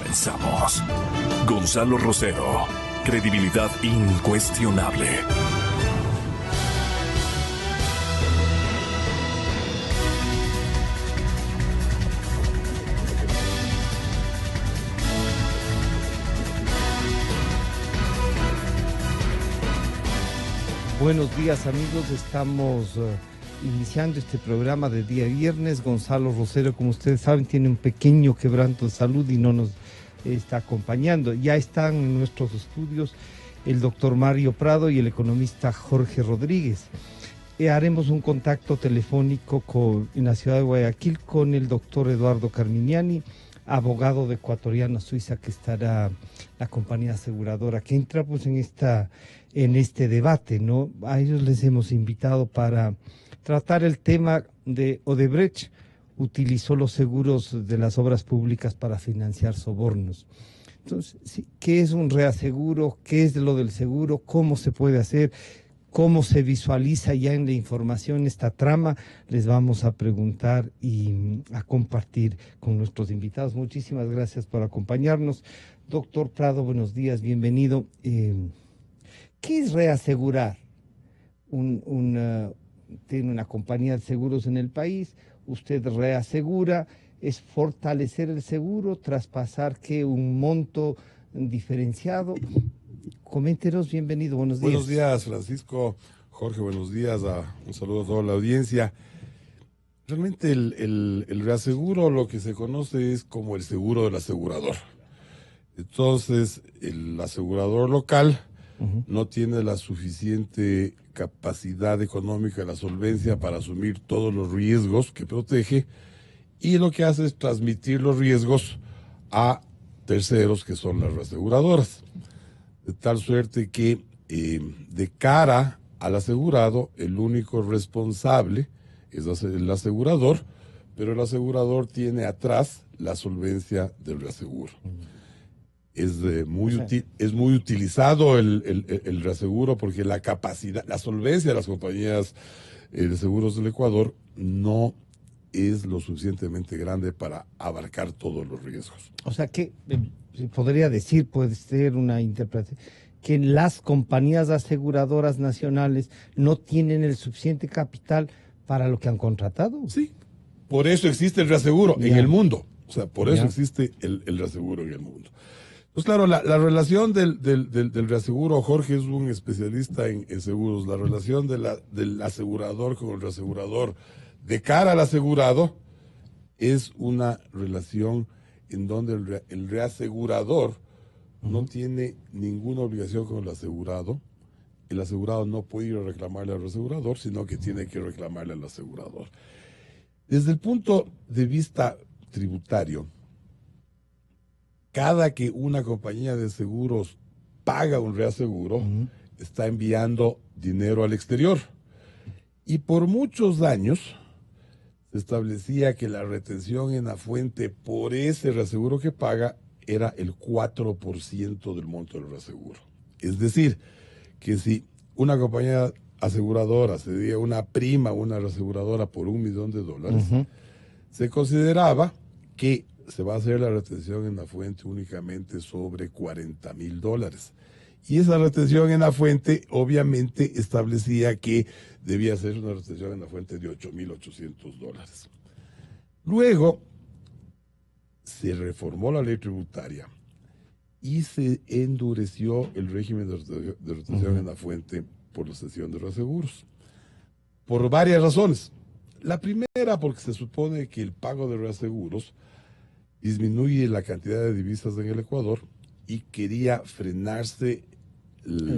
Comenzamos. Gonzalo Rosero, credibilidad incuestionable. Buenos días, amigos, estamos iniciando este programa de día viernes. Gonzalo Rosero, como ustedes saben, tiene un pequeño quebranto de salud y no nos está acompañando. Ya están en nuestros estudios el doctor Mario Prado y el economista Jorge Rodríguez. Haremos un contacto telefónico en la ciudad de Guayaquil con el doctor Eduardo Carminiani, abogado de Ecuatoriana Suiza, que estará la compañía aseguradora que entra pues en este debate, ¿no? A ellos les hemos invitado para tratar el tema de Odebrecht. Utilizó los seguros de las obras públicas para financiar sobornos. Entonces, sí, ¿qué es un reaseguro? ¿Qué es lo del seguro? ¿Cómo se puede hacer? ¿Cómo se visualiza ya en la información esta trama? Les vamos a preguntar y a compartir con nuestros invitados. Muchísimas gracias por acompañarnos. Doctor Prado, buenos días, bienvenido. ¿Qué es reasegurar? Tiene una compañía de seguros en el país, usted reasegura, ¿es fortalecer el seguro, traspasar un monto diferenciado? Coméntenos, bienvenido, buenos días. Buenos días, Francisco, Jorge, buenos días, un saludo a toda la audiencia. Realmente el reaseguro, lo que se conoce es como el seguro del asegurador. Entonces, el asegurador local no tiene la suficiente capacidad económica, la solvencia para asumir todos los riesgos que protege, y lo que hace es transmitir los riesgos a terceros, que son las reaseguradoras. De tal suerte que de cara al asegurado, el único responsable es el asegurador, pero el asegurador tiene atrás la solvencia del reaseguro. Es muy utilizado el reaseguro porque la capacidad, la solvencia de las compañías de seguros del Ecuador no es lo suficientemente grande para abarcar todos los riesgos. O sea que se podría decir, puede ser una interpretación, que las compañías aseguradoras nacionales no tienen el suficiente capital para lo que han contratado. Sí, por eso existe el reaseguro en el mundo. O sea, por eso existe el reaseguro en el mundo. Pues claro, la relación del reaseguro, Jorge es un especialista en seguros, la relación del asegurador con el reasegurador de cara al asegurado es una relación en donde el reasegurador no tiene ninguna obligación con el asegurado no puede ir a reclamarle al reasegurador, sino que tiene que reclamarle al asegurador. Desde el punto de vista tributario, cada que una compañía de seguros paga un reaseguro, está enviando dinero al exterior. Y por muchos años se establecía que la retención en la fuente por ese reaseguro que paga era el 4% del monto del reaseguro. Es decir, que si una compañía aseguradora se dio una prima a una reaseguradora por $1 millón, se consideraba que se va a hacer la retención en la fuente únicamente sobre $40,000. Y esa retención en la fuente obviamente establecía que debía ser una retención en la fuente de $8,800. Luego se reformó la ley tributaria y se endureció el régimen de retención en la fuente por la cesión de reaseguros. Por varias razones. La primera, porque se supone que el pago de reaseguros disminuye la cantidad de divisas en el Ecuador y quería frenarse.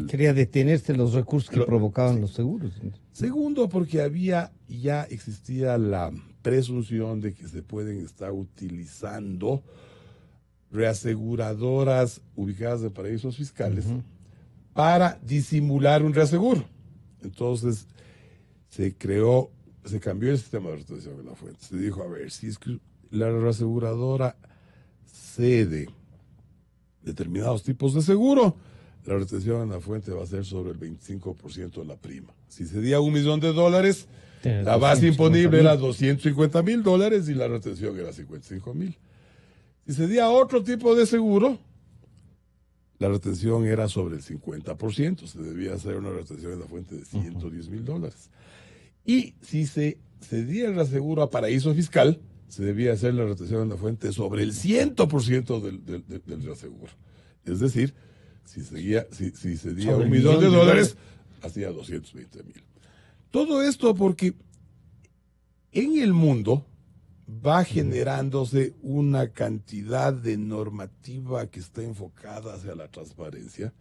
Quería detenerse los recursos que provocaban los seguros. Segundo, porque ya existía la presunción de que se pueden estar utilizando reaseguradoras ubicadas en paraísos fiscales para disimular un reaseguro. Entonces se cambió el sistema de retención en la fuente. Se dijo, a ver, si es que la reaseguradora cede determinados tipos de seguro, la retención en la fuente va a ser sobre el 25% de la prima. Si cedía $1 millón, la base imponible era $250,000 y la retención era $55,000. Si Si cedía otro tipo de seguro, la retención era sobre el 50%, se debía hacer una retención en la fuente de $110,000. Y si se cedía el reaseguro a paraíso fiscal, se debía hacer la retención en la fuente sobre el 100% del reaseguro. Es decir, si cedía Sobre $1 millón, hacía 220,000. Todo esto porque en el mundo va generándose una cantidad de normativa que está enfocada hacia la transparencia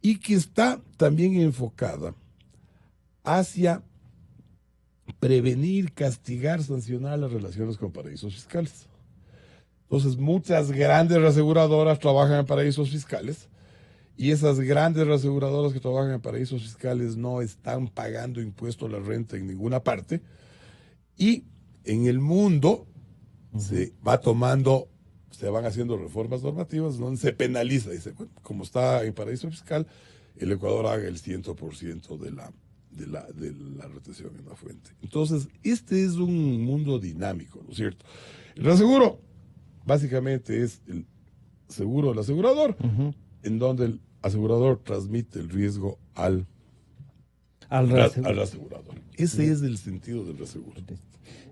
y que está también enfocada hacia prevenir, castigar, sancionar las relaciones con paraísos fiscales. Entonces, muchas grandes reaseguradoras trabajan en paraísos fiscales y esas grandes reaseguradoras que trabajan en paraísos fiscales no están pagando impuesto a la renta en ninguna parte, y en el mundo se van haciendo reformas normativas donde se penaliza. Dice, bueno, como está en paraíso fiscal, el Ecuador haga el 100% de la retención en la fuente. Entonces, este es un mundo dinámico, ¿no es cierto? El reaseguro básicamente es el seguro del asegurador, en donde el asegurador transmite el riesgo al asegurador. Ese es el sentido del reaseguro.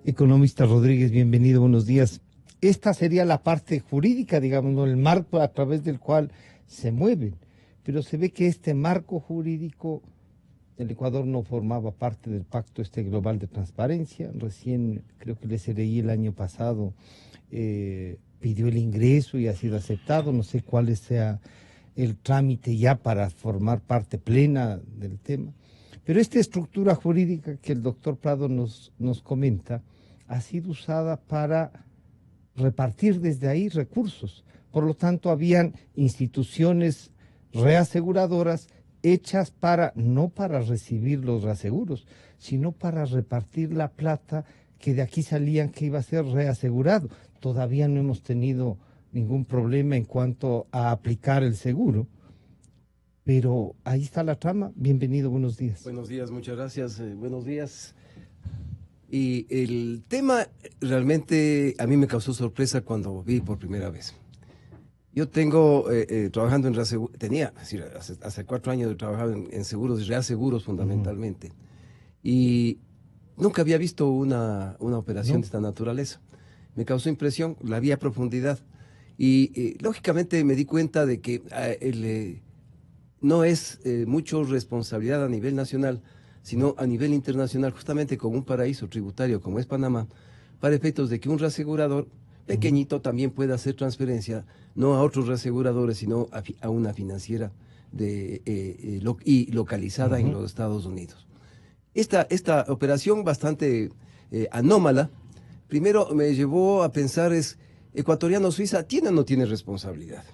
Economista Rodríguez, bienvenido, buenos días. Esta sería la parte jurídica, digamos, ¿no? El marco a través del cual se mueven. Pero se ve que este marco jurídico, el Ecuador no formaba parte del Pacto Global de Transparencia. Recién, creo que el SRI el año pasado pidió el ingreso y ha sido aceptado. No sé cuál sea el trámite ya para formar parte plena del tema. Pero esta estructura jurídica que el doctor Prado nos comenta ha sido usada para repartir desde ahí recursos. Por lo tanto, habían instituciones reaseguradoras hechas no para recibir los reaseguros, sino para repartir la plata que de aquí salían que iba a ser reasegurado. Todavía no hemos tenido ningún problema en cuanto a aplicar el seguro, pero ahí está la trama. Bienvenido, buenos días. Buenos días, muchas gracias, buenos días. Y el tema realmente a mí me causó sorpresa cuando vi por primera vez. Yo tengo trabajando en reaseguros, hace 4 años he trabajado en seguros y reaseguros fundamentalmente. Y nunca había visto una operación de esta naturaleza. Me causó impresión, la vi a profundidad. Y lógicamente me di cuenta de que no es mucho responsabilidad a nivel nacional, sino a nivel internacional, justamente con un paraíso tributario como es Panamá, para efectos de que un reasegurador pequeñito también pueda hacer transferencia, no a otros reaseguradores, sino a una financiera y localizada en los Estados Unidos. Esta operación bastante anómala, primero me llevó a pensar ¿ecuatoriano-Suiza tiene o no tiene responsabilidad?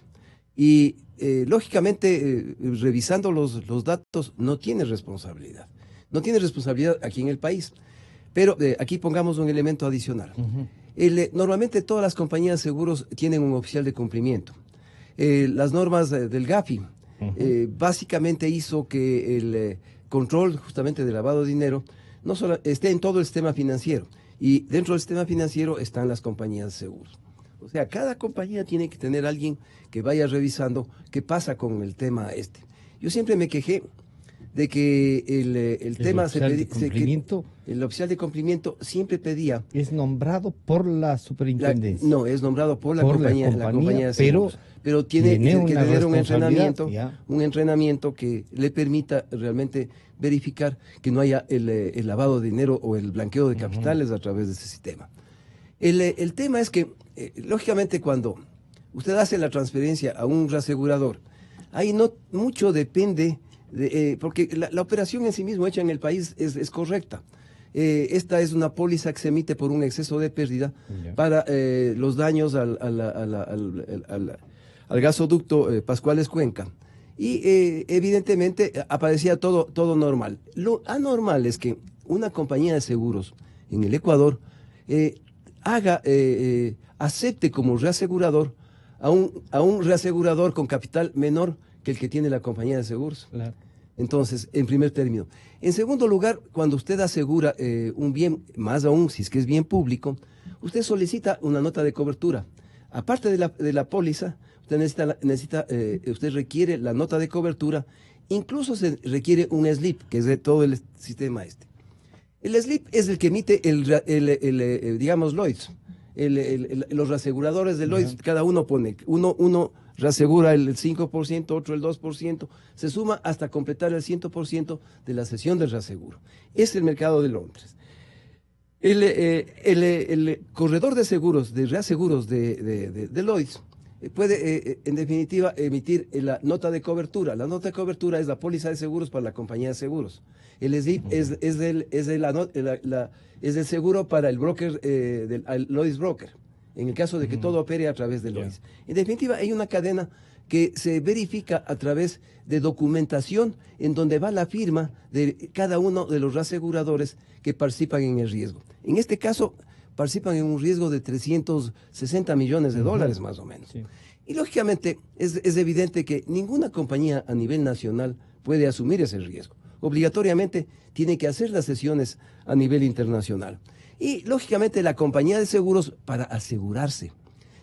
Y lógicamente, revisando los datos, no tiene responsabilidad. No tiene responsabilidad aquí en el país. Pero aquí pongamos un elemento adicional. Normalmente todas las compañías de seguros tienen un oficial de cumplimiento. Las normas del GAFI básicamente hizo que el control justamente de lavado de dinero no solo esté en todo el sistema financiero. Y dentro del sistema financiero están las compañías de seguros. O sea, cada compañía tiene que tener alguien que vaya revisando qué pasa con el tema este. Yo siempre me quejé de que el tema el oficial de cumplimiento siempre pedía. Es nombrado por la superintendencia. No, es nombrado por la compañía de seguros. Pero tiene que tener un entrenamiento que le permita realmente verificar que no haya el lavado de dinero o el blanqueo de capitales a través de ese sistema. El tema es que, lógicamente, cuando usted hace la transferencia a un reasegurador, ahí no mucho depende, porque la operación en sí misma hecha en el país es correcta. Esta es una póliza que se emite por un exceso de pérdida para los daños al gasoducto Pascuales Cuenca. Y evidentemente aparecía todo normal. Lo anormal es que una compañía de seguros en el Ecuador acepte como reasegurador a un reasegurador con capital menor que el que tiene la compañía de seguros. Claro. Entonces, en primer término. En segundo lugar, cuando usted asegura un bien, más aún si es que es bien público, usted solicita una nota de cobertura aparte de la póliza, usted requiere la nota de cobertura, incluso se requiere un slip, que es de todo el sistema este. El slip es el que emite digamos, Lloyds. Los reaseguradores de Lloyds, cada uno pone, uno reasegura el 5%, otro el 2%, se suma hasta completar el 100% de la sesión del reaseguro. Es el mercado de Londres. El corredor de seguros, de reaseguros de Lloyds, puede, en definitiva, emitir la nota de cobertura. La nota de cobertura es la póliza de seguros para la compañía de seguros. El SDIP es el seguro para el broker, del Lloyds Broker, en el caso de que todo opere a través de Lloyds. En definitiva, hay una cadena que se verifica a través de documentación en donde va la firma de cada uno de los reaseguradores que participan en el riesgo. En este caso, participan en un riesgo de 360 millones de dólares más o menos. Sí. Y lógicamente es evidente que ninguna compañía a nivel nacional puede asumir ese riesgo. Obligatoriamente tiene que hacer las sesiones a nivel internacional. Y lógicamente la compañía de seguros, para asegurarse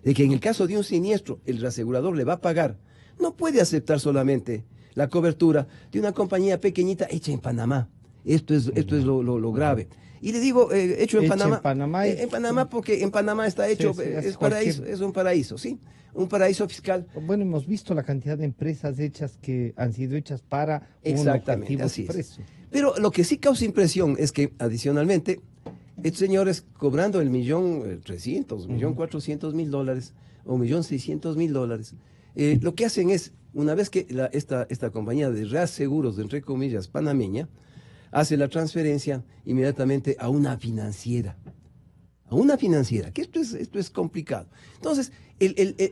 de que en el caso de un siniestro el reasegurador le va a pagar, no puede aceptar solamente la cobertura de una compañía pequeñita hecha en Panamá. Esto es lo grave. Y le digo, hecho en Panamá. En Panamá porque en Panamá está hecho, es un paraíso, ¿sí? Un paraíso fiscal. Bueno, hemos visto la cantidad de empresas hechas que han sido hechas para un objetivo expreso. Pero lo que sí causa impresión es que, adicionalmente, estos señores cobrando el $1.300.000, $1.400.000 o $1.600.000, lo que hacen es, una vez que esta compañía de reaseguros, entre comillas, panameña, hace la transferencia inmediatamente a una financiera. Que esto es complicado. Entonces,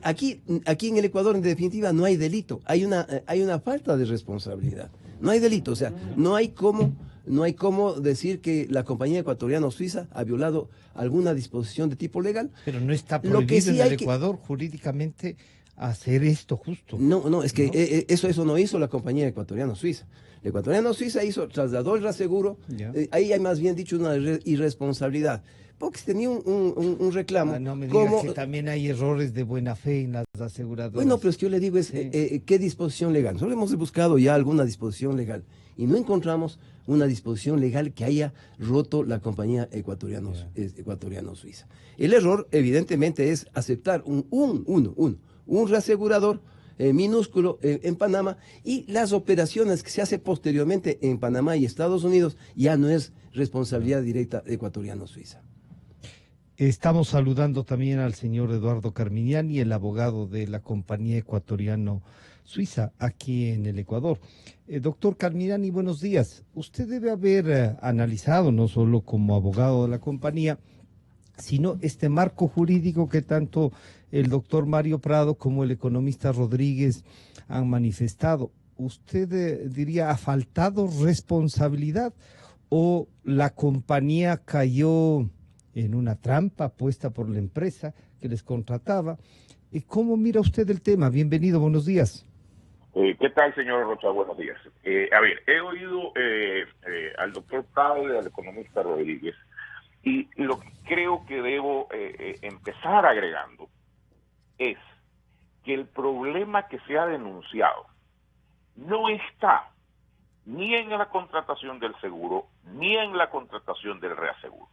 aquí en el Ecuador, en definitiva, no hay delito, hay una falta de responsabilidad. No hay delito, o sea, no hay cómo decir que la compañía ecuatoriano-suiza ha violado alguna disposición de tipo legal. Pero no está prohibido en el Ecuador jurídicamente hacer esto justo. No, es que eso no hizo la compañía ecuatoriano-suiza. La ecuatoriano-suiza trasladó el reaseguro, ahí hay más bien dicho una irresponsabilidad, porque tenía un reclamo. No me digas que también hay errores de buena fe en las aseguradoras. Bueno, pero es que yo le digo, ¿qué disposición legal? Nosotros hemos buscado ya alguna disposición legal y no encontramos una disposición legal que haya roto la compañía ecuatoriano-suiza. El error, evidentemente, es aceptar un reasegurador minúsculo en Panamá, y las operaciones que se hace posteriormente en Panamá y Estados Unidos ya no es responsabilidad directa ecuatoriano-suiza. Estamos saludando también al señor Eduardo Carminiani, el abogado de la compañía ecuatoriano-suiza aquí en el Ecuador. Doctor Carminiani, buenos días. Usted debe haber analizado, no solo como abogado de la compañía, sino este marco jurídico que tanto el doctor Mario Prado como el economista Rodríguez han manifestado. ¿Usted diría ha faltado responsabilidad o la compañía cayó en una trampa puesta por la empresa que les contrataba? ¿Cómo mira usted el tema? Bienvenido, buenos días. ¿Qué tal, señor Rocha? Buenos días. He oído al doctor Prado y al economista Rodríguez, y lo que creo que debo empezar agregando es que el problema que se ha denunciado no está ni en la contratación del seguro, ni en la contratación del reaseguro.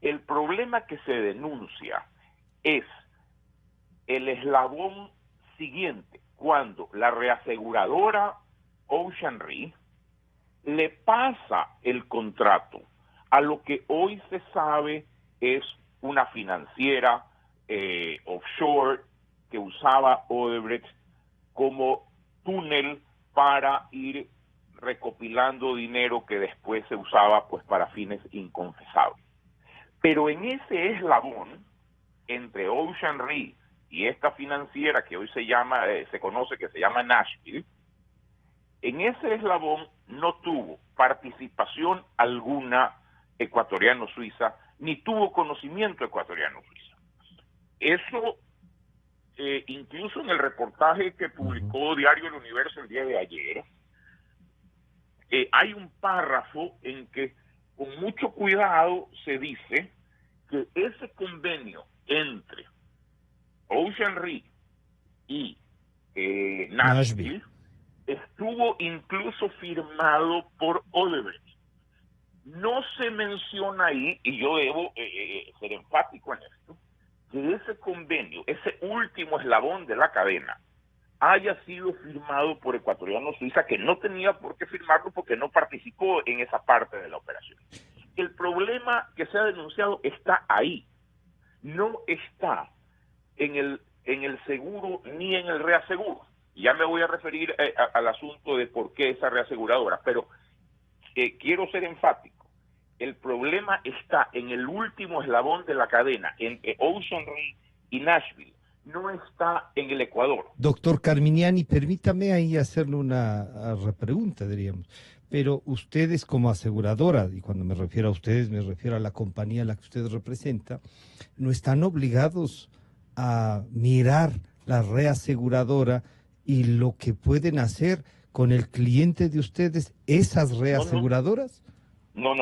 El problema que se denuncia es el eslabón siguiente, cuando la reaseguradora Ocean Re le pasa el contrato a lo que hoy se sabe es una financiera offshore que usaba Odebrecht como túnel para ir recopilando dinero que después se usaba pues para fines inconfesables. Pero en ese eslabón entre Ocean Re y esta financiera que hoy se conoce que se llama Nashville, en ese eslabón no tuvo participación alguna ecuatoriano-suiza, ni tuvo conocimiento ecuatoriano-suiza. Eso, incluso en el reportaje que publicó Diario El Universo el día de ayer, hay un párrafo en que con mucho cuidado se dice que ese convenio entre Ocean Re y Nashville estuvo incluso firmado por Odebrecht. No se menciona ahí, y yo debo ser enfático en esto, que ese convenio, ese último eslabón de la cadena, haya sido firmado por Ecuatoriano Suiza, que no tenía por qué firmarlo porque no participó en esa parte de la operación. El problema que se ha denunciado está ahí, no está en el seguro ni en el reaseguro. Ya me voy a referir al asunto de por qué esa reaseguradora, pero quiero ser enfático. El problema está en el último eslabón de la cadena, entre Ocean Re y Nashville. No está en el Ecuador. Doctor Carminiani, permítame ahí hacerle una repregunta, diríamos. Pero ustedes como aseguradora, y cuando me refiero a ustedes, me refiero a la compañía a la que usted representa, ¿no están obligados a mirar la reaseguradora y lo que pueden hacer con el cliente de ustedes, esas reaseguradoras? No.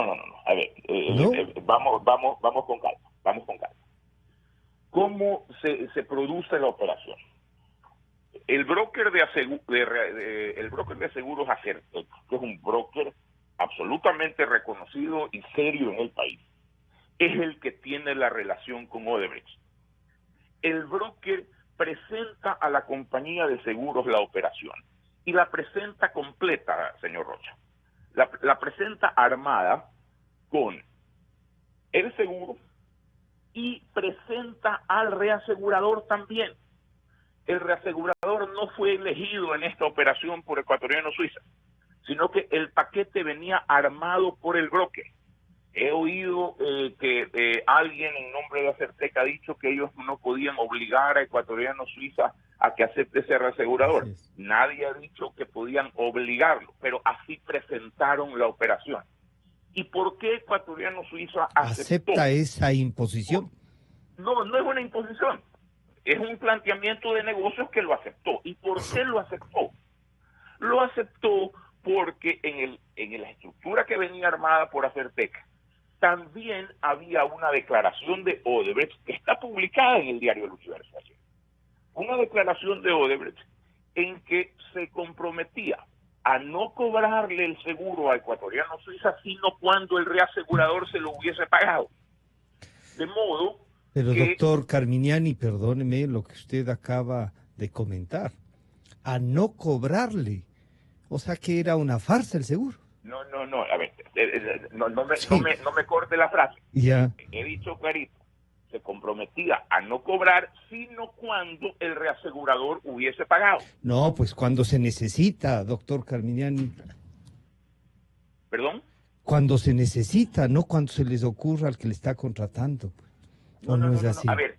A ver, ¿No? Vamos con calma. Vamos con calma. ¿Cómo se produce la operación? El broker el broker de seguros Acertec, que es un broker absolutamente reconocido y serio en el país, es el que tiene la relación con Odebrecht. El broker presenta a la compañía de seguros la operación y la presenta completa, señor Rocha. La presenta armada con el seguro y presenta al reasegurador también. El reasegurador no fue elegido en esta operación por Ecuatoriano Suiza, sino que el paquete venía armado por el broker. He oído que alguien en nombre de Acertec ha dicho que ellos no podían obligar a Ecuatoriano Suiza a que acepte ese reasegurador. Nadie ha dicho que podían obligarlo, pero así presentaron la operación. ¿Y por qué Ecuatoriano Suiza acepta esa imposición? No es una imposición. Es un planteamiento de negocios que lo aceptó. ¿Y por qué lo aceptó? Lo aceptó porque en la estructura que venía armada por Acertec también había una declaración de Odebrecht que está publicada en el diario El Universo ayer. Una declaración de Odebrecht en que se comprometía a no cobrarle el seguro a Ecuatoriano Suiza, sino cuando el reasegurador se lo hubiese pagado. De modo Pero que, doctor Carminiani, perdóneme lo que usted acaba de comentar. A no cobrarle. O sea que era una farsa el seguro. No, a ver, no me corte la frase. Ya. He dicho clarito, se comprometía a no cobrar, sino cuando el reasegurador hubiese pagado. No, pues cuando se necesita, doctor Carminiani. ¿Perdón? Cuando se necesita, no cuando se les ocurra al que le está contratando. No es así. A ver.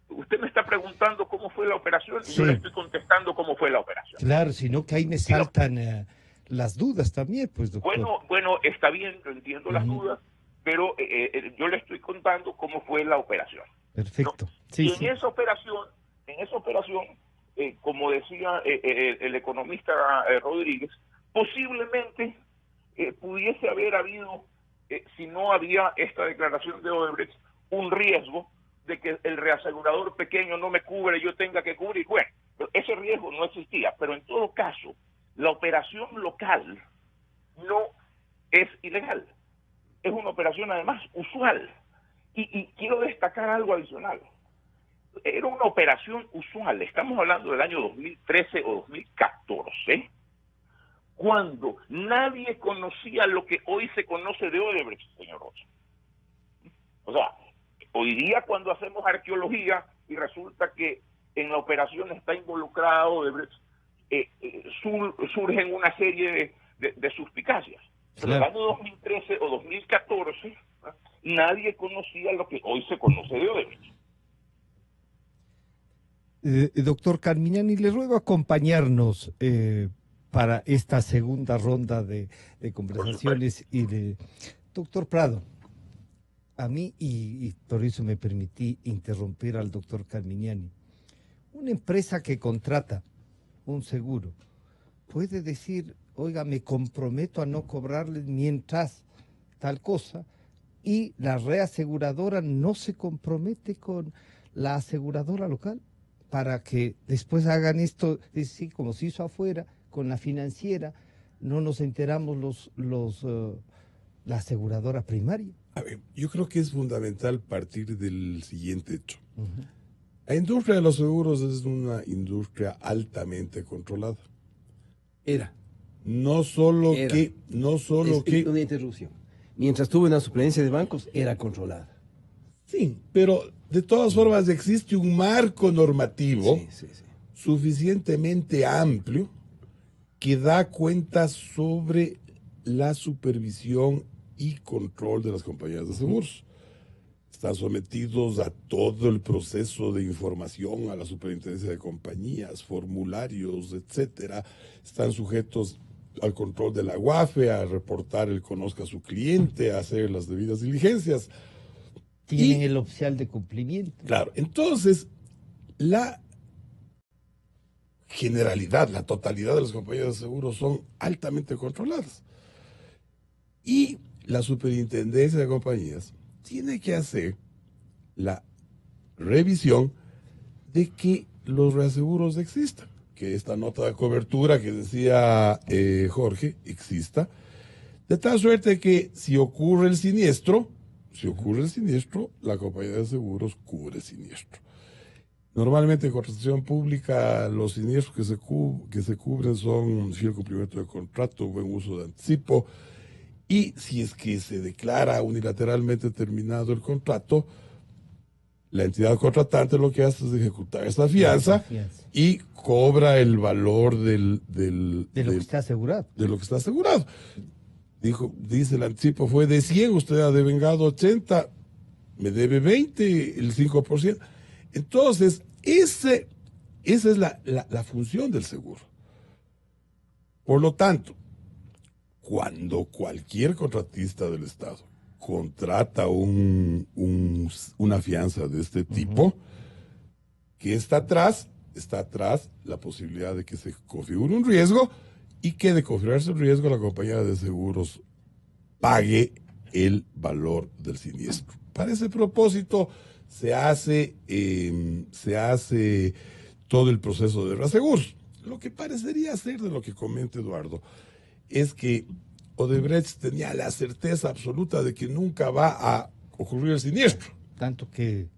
Usted me está preguntando cómo fue la operación y yo le estoy contestando cómo fue la operación. Claro, sino que ahí me saltan las dudas también, pues, doctor. Bueno, está bien, yo entiendo las dudas, pero yo le estoy contando cómo fue la operación. Perfecto. ¿No? Sí, y en esa operación, como decía el economista Rodríguez, posiblemente pudiese haber habido, si no había esta declaración de Odebrecht, un riesgo de que el reasegurador pequeño no me cubre, yo tenga que cubrir. Bueno, ese riesgo no existía, pero en todo caso, la operación local no es ilegal. Es una operación además usual. Y quiero destacar algo adicional. Era una operación usual, estamos hablando del año 2013 o 2014, cuando nadie conocía lo que hoy se conoce de Odebrecht, señor Rocha. O sea, hoy día cuando hacemos arqueología y resulta que en la operación está involucrado Odebrecht, surgen una serie de suspicacias. Pero en el año 2013 o 2014 nadie conocía lo que hoy se conoce de Odebrecht. Doctor Carminiani, le ruego acompañarnos para esta segunda ronda de conversaciones. Doctor Prado, a mí, y por eso me permití interrumpir al doctor Carminiani, una empresa que contrata un seguro puede decir, oiga, me comprometo a no cobrarle mientras tal cosa, y la reaseguradora no se compromete con la aseguradora local para que después hagan esto, sí, como se hizo afuera, con la financiera, no nos enteramos la aseguradora primaria. A ver, yo creo que es fundamental partir del siguiente hecho. La industria de los seguros es una industria altamente controlada. Era. No solo Era. que... Una interrupción. Mientras tuve una suplencia de bancos, era controlada. Sí, pero de todas formas existe un marco normativo Sí. suficientemente amplio que da cuenta sobre la supervisión y control de las compañías de seguros. Están sometidos a todo el proceso de información, a la superintendencia de compañías, formularios, etcétera. Están sujetos al control de la UAFE, a reportar el conozca a su cliente, a hacer las debidas diligencias. Tienen el oficial de cumplimiento. Claro, entonces la generalidad, la totalidad de las compañías de seguros son altamente controladas. Y la superintendencia de compañías tiene que hacer la revisión de que los reaseguros existan, que esta nota de cobertura que decía Jorge exista, de tal suerte que si ocurre el siniestro, la compañía de seguros cubre el siniestro. Normalmente en contratación pública los siniestros que se cubren son fiel cumplimiento de contrato, buen uso de anticipo, y si es que se declara unilateralmente terminado el contrato, la entidad contratante lo que hace es ejecutar esa fianza y cobra el valor de lo que está asegurado. De lo que está asegurado. Dice el anticipo fue de 100, usted ha devengado 80, me debe 20, el 5%. Entonces, esa es la función del seguro. Por lo tanto, cuando cualquier contratista del Estado contrata una fianza de este tipo, ¿qué está atrás? Está atrás la posibilidad de que se configure un riesgo y que de configurarse el riesgo la compañía de seguros pague el valor del siniestro. Para ese propósito se hace todo el proceso de reaseguros. Lo que parecería ser de lo que comenta Eduardo es que Odebrecht tenía la certeza absoluta de que nunca va a ocurrir el siniestro. Tanto que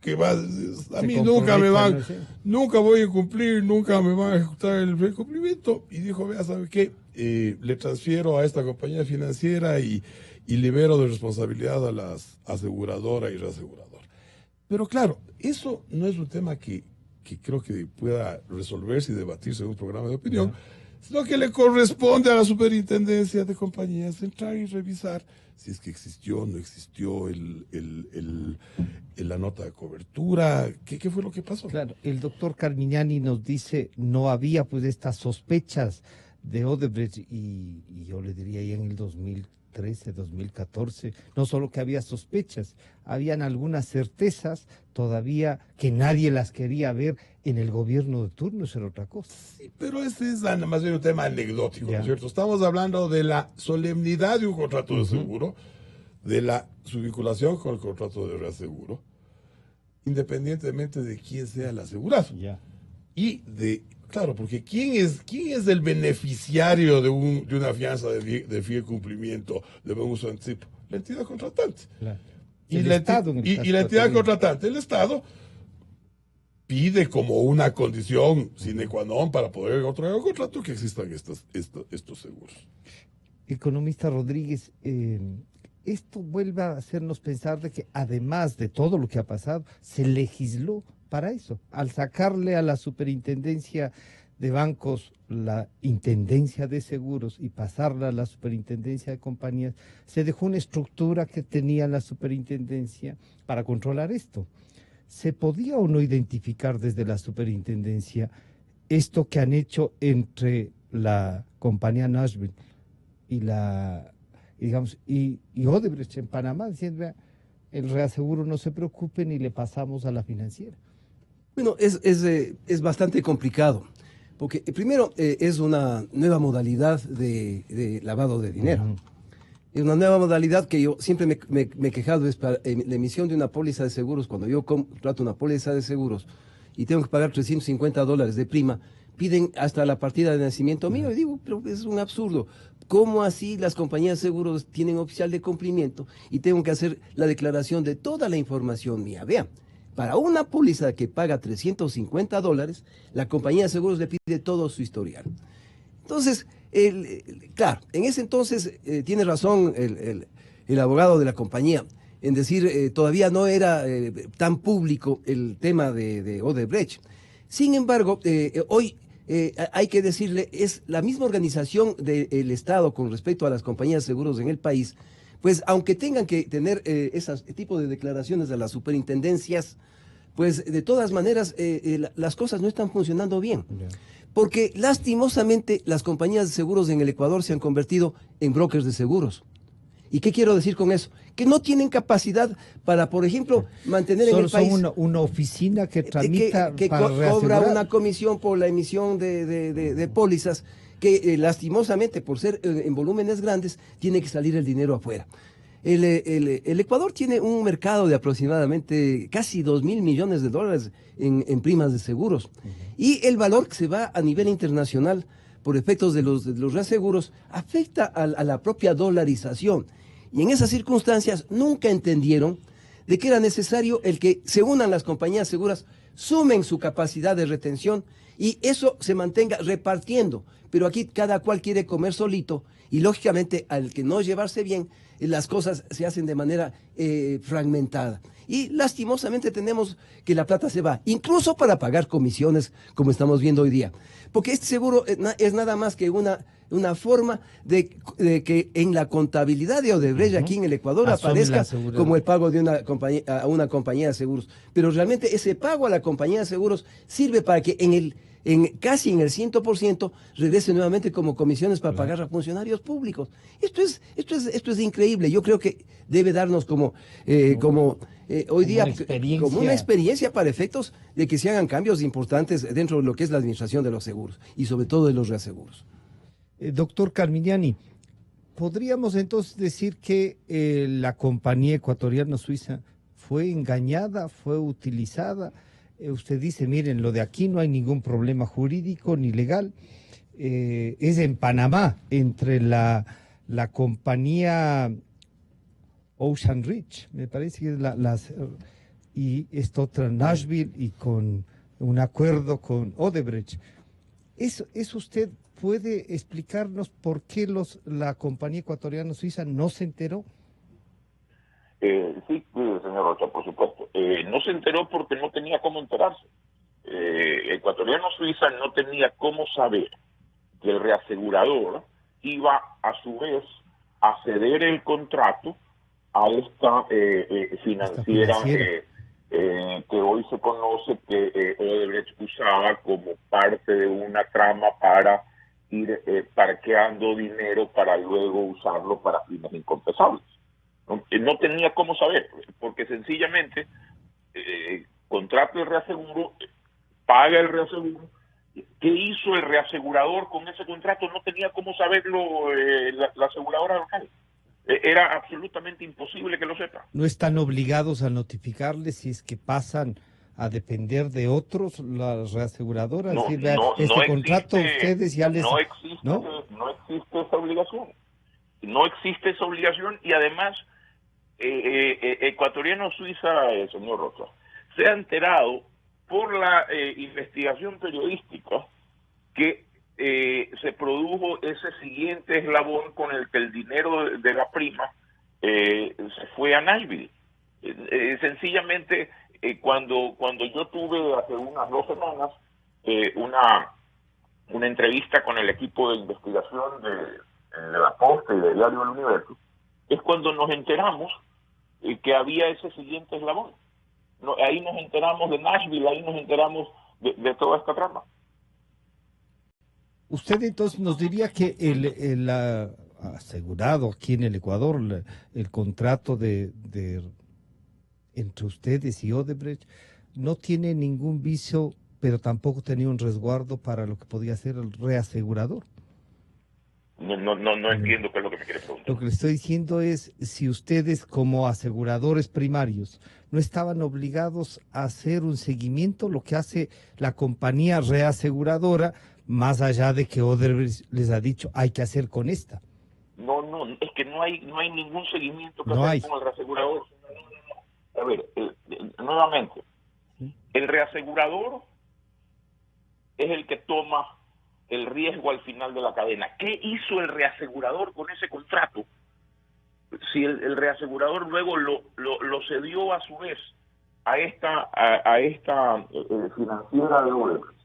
a mí nunca voy a cumplir, nunca me van a ejecutar el cumplimiento. Y dijo, vea, ¿sabe qué? Le transfiero a esta compañía financiera y libero de responsabilidad a las aseguradoras y reaseguradoras. Pero claro, eso no es un tema que creo que pueda resolverse y debatirse en un programa de opinión, sino que le corresponde a la superintendencia de compañías entrar y revisar si es que existió o no existió la nota de cobertura, qué fue lo que pasó. Claro, el doctor Carmignani nos dice, no había pues estas sospechas de Odebrecht y yo le diría ya en el 2013, 2014, no solo que había sospechas, habían algunas certezas todavía que nadie las quería ver en el gobierno de turno, eso era otra cosa. Sí, pero ese es más bien un tema anecdótico, ¿no es cierto? Estamos hablando de la solemnidad de un contrato de seguro, de su vinculación con el contrato de reaseguro, independientemente de quién sea el asegurado. Y claro, porque ¿quién es el beneficiario de una fianza de fiel cumplimiento, de buen uso de anticipo? La entidad contratante. Y la entidad contratante, el Estado, pide como una condición sine qua non para poder otorgar el contrato que existan estos seguros. Economista Rodríguez, esto vuelve a hacernos pensar de que además de todo lo que ha pasado, se legisló para eso. Al sacarle a la superintendencia de bancos la intendencia de seguros y pasarla a la superintendencia de compañías, se dejó una estructura que tenía la superintendencia para controlar esto. ¿Se podía o no identificar desde la superintendencia esto que han hecho entre la compañía Nashville y Odebrecht en Panamá, diciendo, vea, el reaseguro no se preocupen y le pasamos a la financiera? Bueno, es bastante complicado, porque primero es una nueva modalidad de lavado de dinero. Es una nueva modalidad que yo siempre me he quejado, es para la emisión de una póliza de seguros. Cuando yo contrato una póliza de seguros y tengo que pagar $350 de prima, piden hasta la partida de nacimiento mío. Y digo, pero es un absurdo. ¿Cómo así las compañías de seguros tienen oficial de cumplimiento y tengo que hacer la declaración de toda la información mía? Vean, para una póliza que paga $350, la compañía de seguros le pide todo su historial. Entonces, claro, en ese entonces tiene razón el abogado de la compañía en decir todavía no era tan público el tema de Odebrecht. Sin embargo, hoy hay que decirle, es la misma organización del Estado con respecto a las compañías de seguros en el país, pues aunque tengan que tener ese tipo de declaraciones de las superintendencias, pues de todas maneras las cosas no están funcionando bien. Yeah. Porque lastimosamente las compañías de seguros en el Ecuador se han convertido en brokers de seguros. ¿Y qué quiero decir con eso? Que no tienen capacidad para, por ejemplo, mantener en el país... Son una oficina que tramita que cobra una comisión por la emisión de pólizas que lastimosamente, por ser en volúmenes grandes, tiene que salir el dinero afuera. El Ecuador tiene un mercado de aproximadamente casi $2.000 millones en primas de seguros. Y el valor que se va a nivel internacional por efectos de los reaseguros afecta a la propia dolarización. Y en esas circunstancias nunca entendieron de que era necesario el que se unan las compañías seguras, sumen su capacidad de retención y eso se mantenga repartiendo. Pero aquí cada cual quiere comer solito y lógicamente al que no llevarse bien, las cosas se hacen de manera fragmentada. Y lastimosamente tenemos que la plata se va, incluso para pagar comisiones, como estamos viendo hoy día. Porque este seguro es nada más que una forma de que en la contabilidad de Odebrecht aquí en el Ecuador aparezca como el pago de a una compañía de seguros. Pero realmente ese pago a la compañía de seguros sirve para que casi en el 100% regrese nuevamente como comisiones para pagar a funcionarios públicos. Esto es increíble. Yo creo que debe darnos hoy día como una experiencia para efectos de que se hagan cambios importantes dentro de lo que es la administración de los seguros y sobre todo de los reaseguros. Doctor Carminiani, ¿podríamos entonces decir que la compañía ecuatoriano-suiza fue engañada, fue utilizada? Usted dice, miren, lo de aquí no hay ningún problema jurídico ni legal. Es en Panamá, entre la compañía Ocean Ridge, me parece que es y esta otra Nashville, y con un acuerdo con Odebrecht. ¿Eso usted puede explicarnos por qué la compañía ecuatoriano-suiza no se enteró? Sí, señor Rocha, por supuesto. No se enteró porque no tenía cómo enterarse. Ecuatoriano-Suiza no tenía cómo saber que el reasegurador iba a su vez a ceder el contrato a esta financiera que hoy se conoce que Odebrecht usaba como parte de una trama para ir parqueando dinero para luego usarlo para fines inconfesables. No tenía cómo saber, porque sencillamente contrata el reaseguro, paga el reaseguro. ¿Qué hizo el reasegurador con ese contrato? No tenía cómo saberlo la aseguradora local. Era absolutamente imposible que lo sepa. ¿No están obligados a notificarles si es que pasan a depender de otros, las reaseguradoras? No, decir, contrato ustedes ya les... No existe esa obligación. No existe esa obligación y además Ecuatoriano-Suiza, señor Rocha, se ha enterado por la investigación periodística que se produjo ese siguiente eslabón con el que el dinero de la prima se fue a Nashville. Sencillamente, cuando yo tuve hace unas 2 semanas una entrevista con el equipo de investigación de La Posta y de Diario El Universo, es cuando nos enteramos que había ese siguiente eslabón. Ahí nos enteramos de Nashville, ahí nos enteramos de toda esta trama. Usted entonces nos diría que el asegurado aquí en el Ecuador, el contrato entre ustedes y Odebrecht, no tiene ningún vicio, pero tampoco tenía un resguardo para lo que podía ser el reasegurador. No entiendo qué es lo que me quiere preguntar. Lo que le estoy diciendo es si ustedes como aseguradores primarios no estaban obligados a hacer un seguimiento, lo que hace la compañía reaseguradora, más allá de que Odebrecht les ha dicho hay que hacer con esta. No, es que no hay ningún seguimiento que No hacer hay. con el reasegurador. A ver, nuevamente, el reasegurador es el que toma el riesgo al final de la cadena. ¿Qué hizo el reasegurador con ese contrato? Si el reasegurador luego lo cedió a su vez a esta financiera de Odebrecht,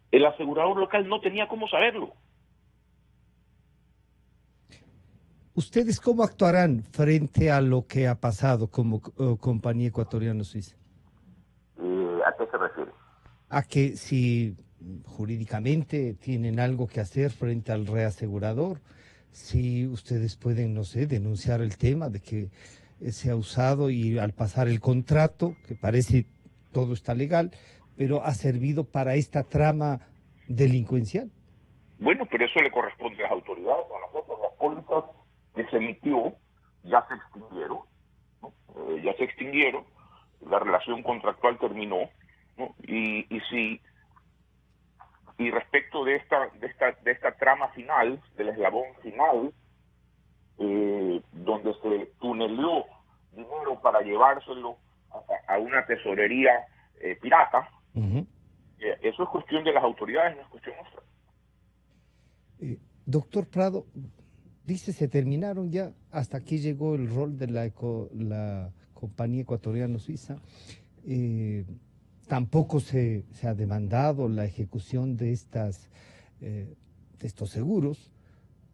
el asegurador local no tenía cómo saberlo. ¿Ustedes cómo actuarán frente a lo que ha pasado como compañía ecuatoriana suiza? ¿A qué se refiere? A que si jurídicamente tienen algo que hacer frente al reasegurador, si ustedes pueden, no sé, denunciar el tema de que se ha usado y al pasar el contrato, que parece todo está legal, pero ha servido para esta trama delincuencial. Bueno, pero eso le corresponde a las autoridades, a nosotros. Las pólizas que se emitió ya se extinguieron, ¿no? Ya se extinguieron, la relación contractual terminó, ¿no? Y respecto de esta trama final, del eslabón final, donde se tuneló dinero para llevárselo a una tesorería pirata, eso es cuestión de las autoridades, no es cuestión nuestra. Doctor Prado, dice se terminaron ya, hasta aquí llegó el rol de la compañía ecuatoriano-suiza. Tampoco se ha demandado la ejecución de estos seguros,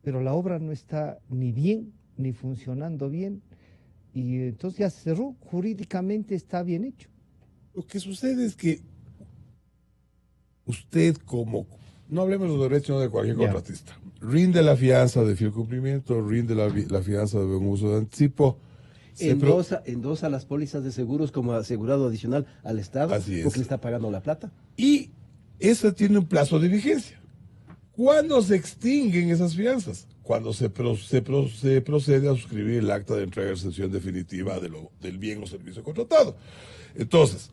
pero la obra no está ni bien, ni funcionando bien, y entonces ya se cerró, jurídicamente está bien hecho. Lo que sucede es que usted no hablemos de derechos sino de cualquier contratista, rinde la fianza de fiel cumplimiento, rinde la fianza de buen uso de anticipo, endosa las pólizas de seguros como asegurado adicional al Estado, porque le está pagando la plata. Y eso tiene un plazo de vigencia. ¿Cuándo se extinguen esas fianzas? Cuando se procede a suscribir el acta de entrega de recepción definitiva del bien o servicio contratado. Entonces,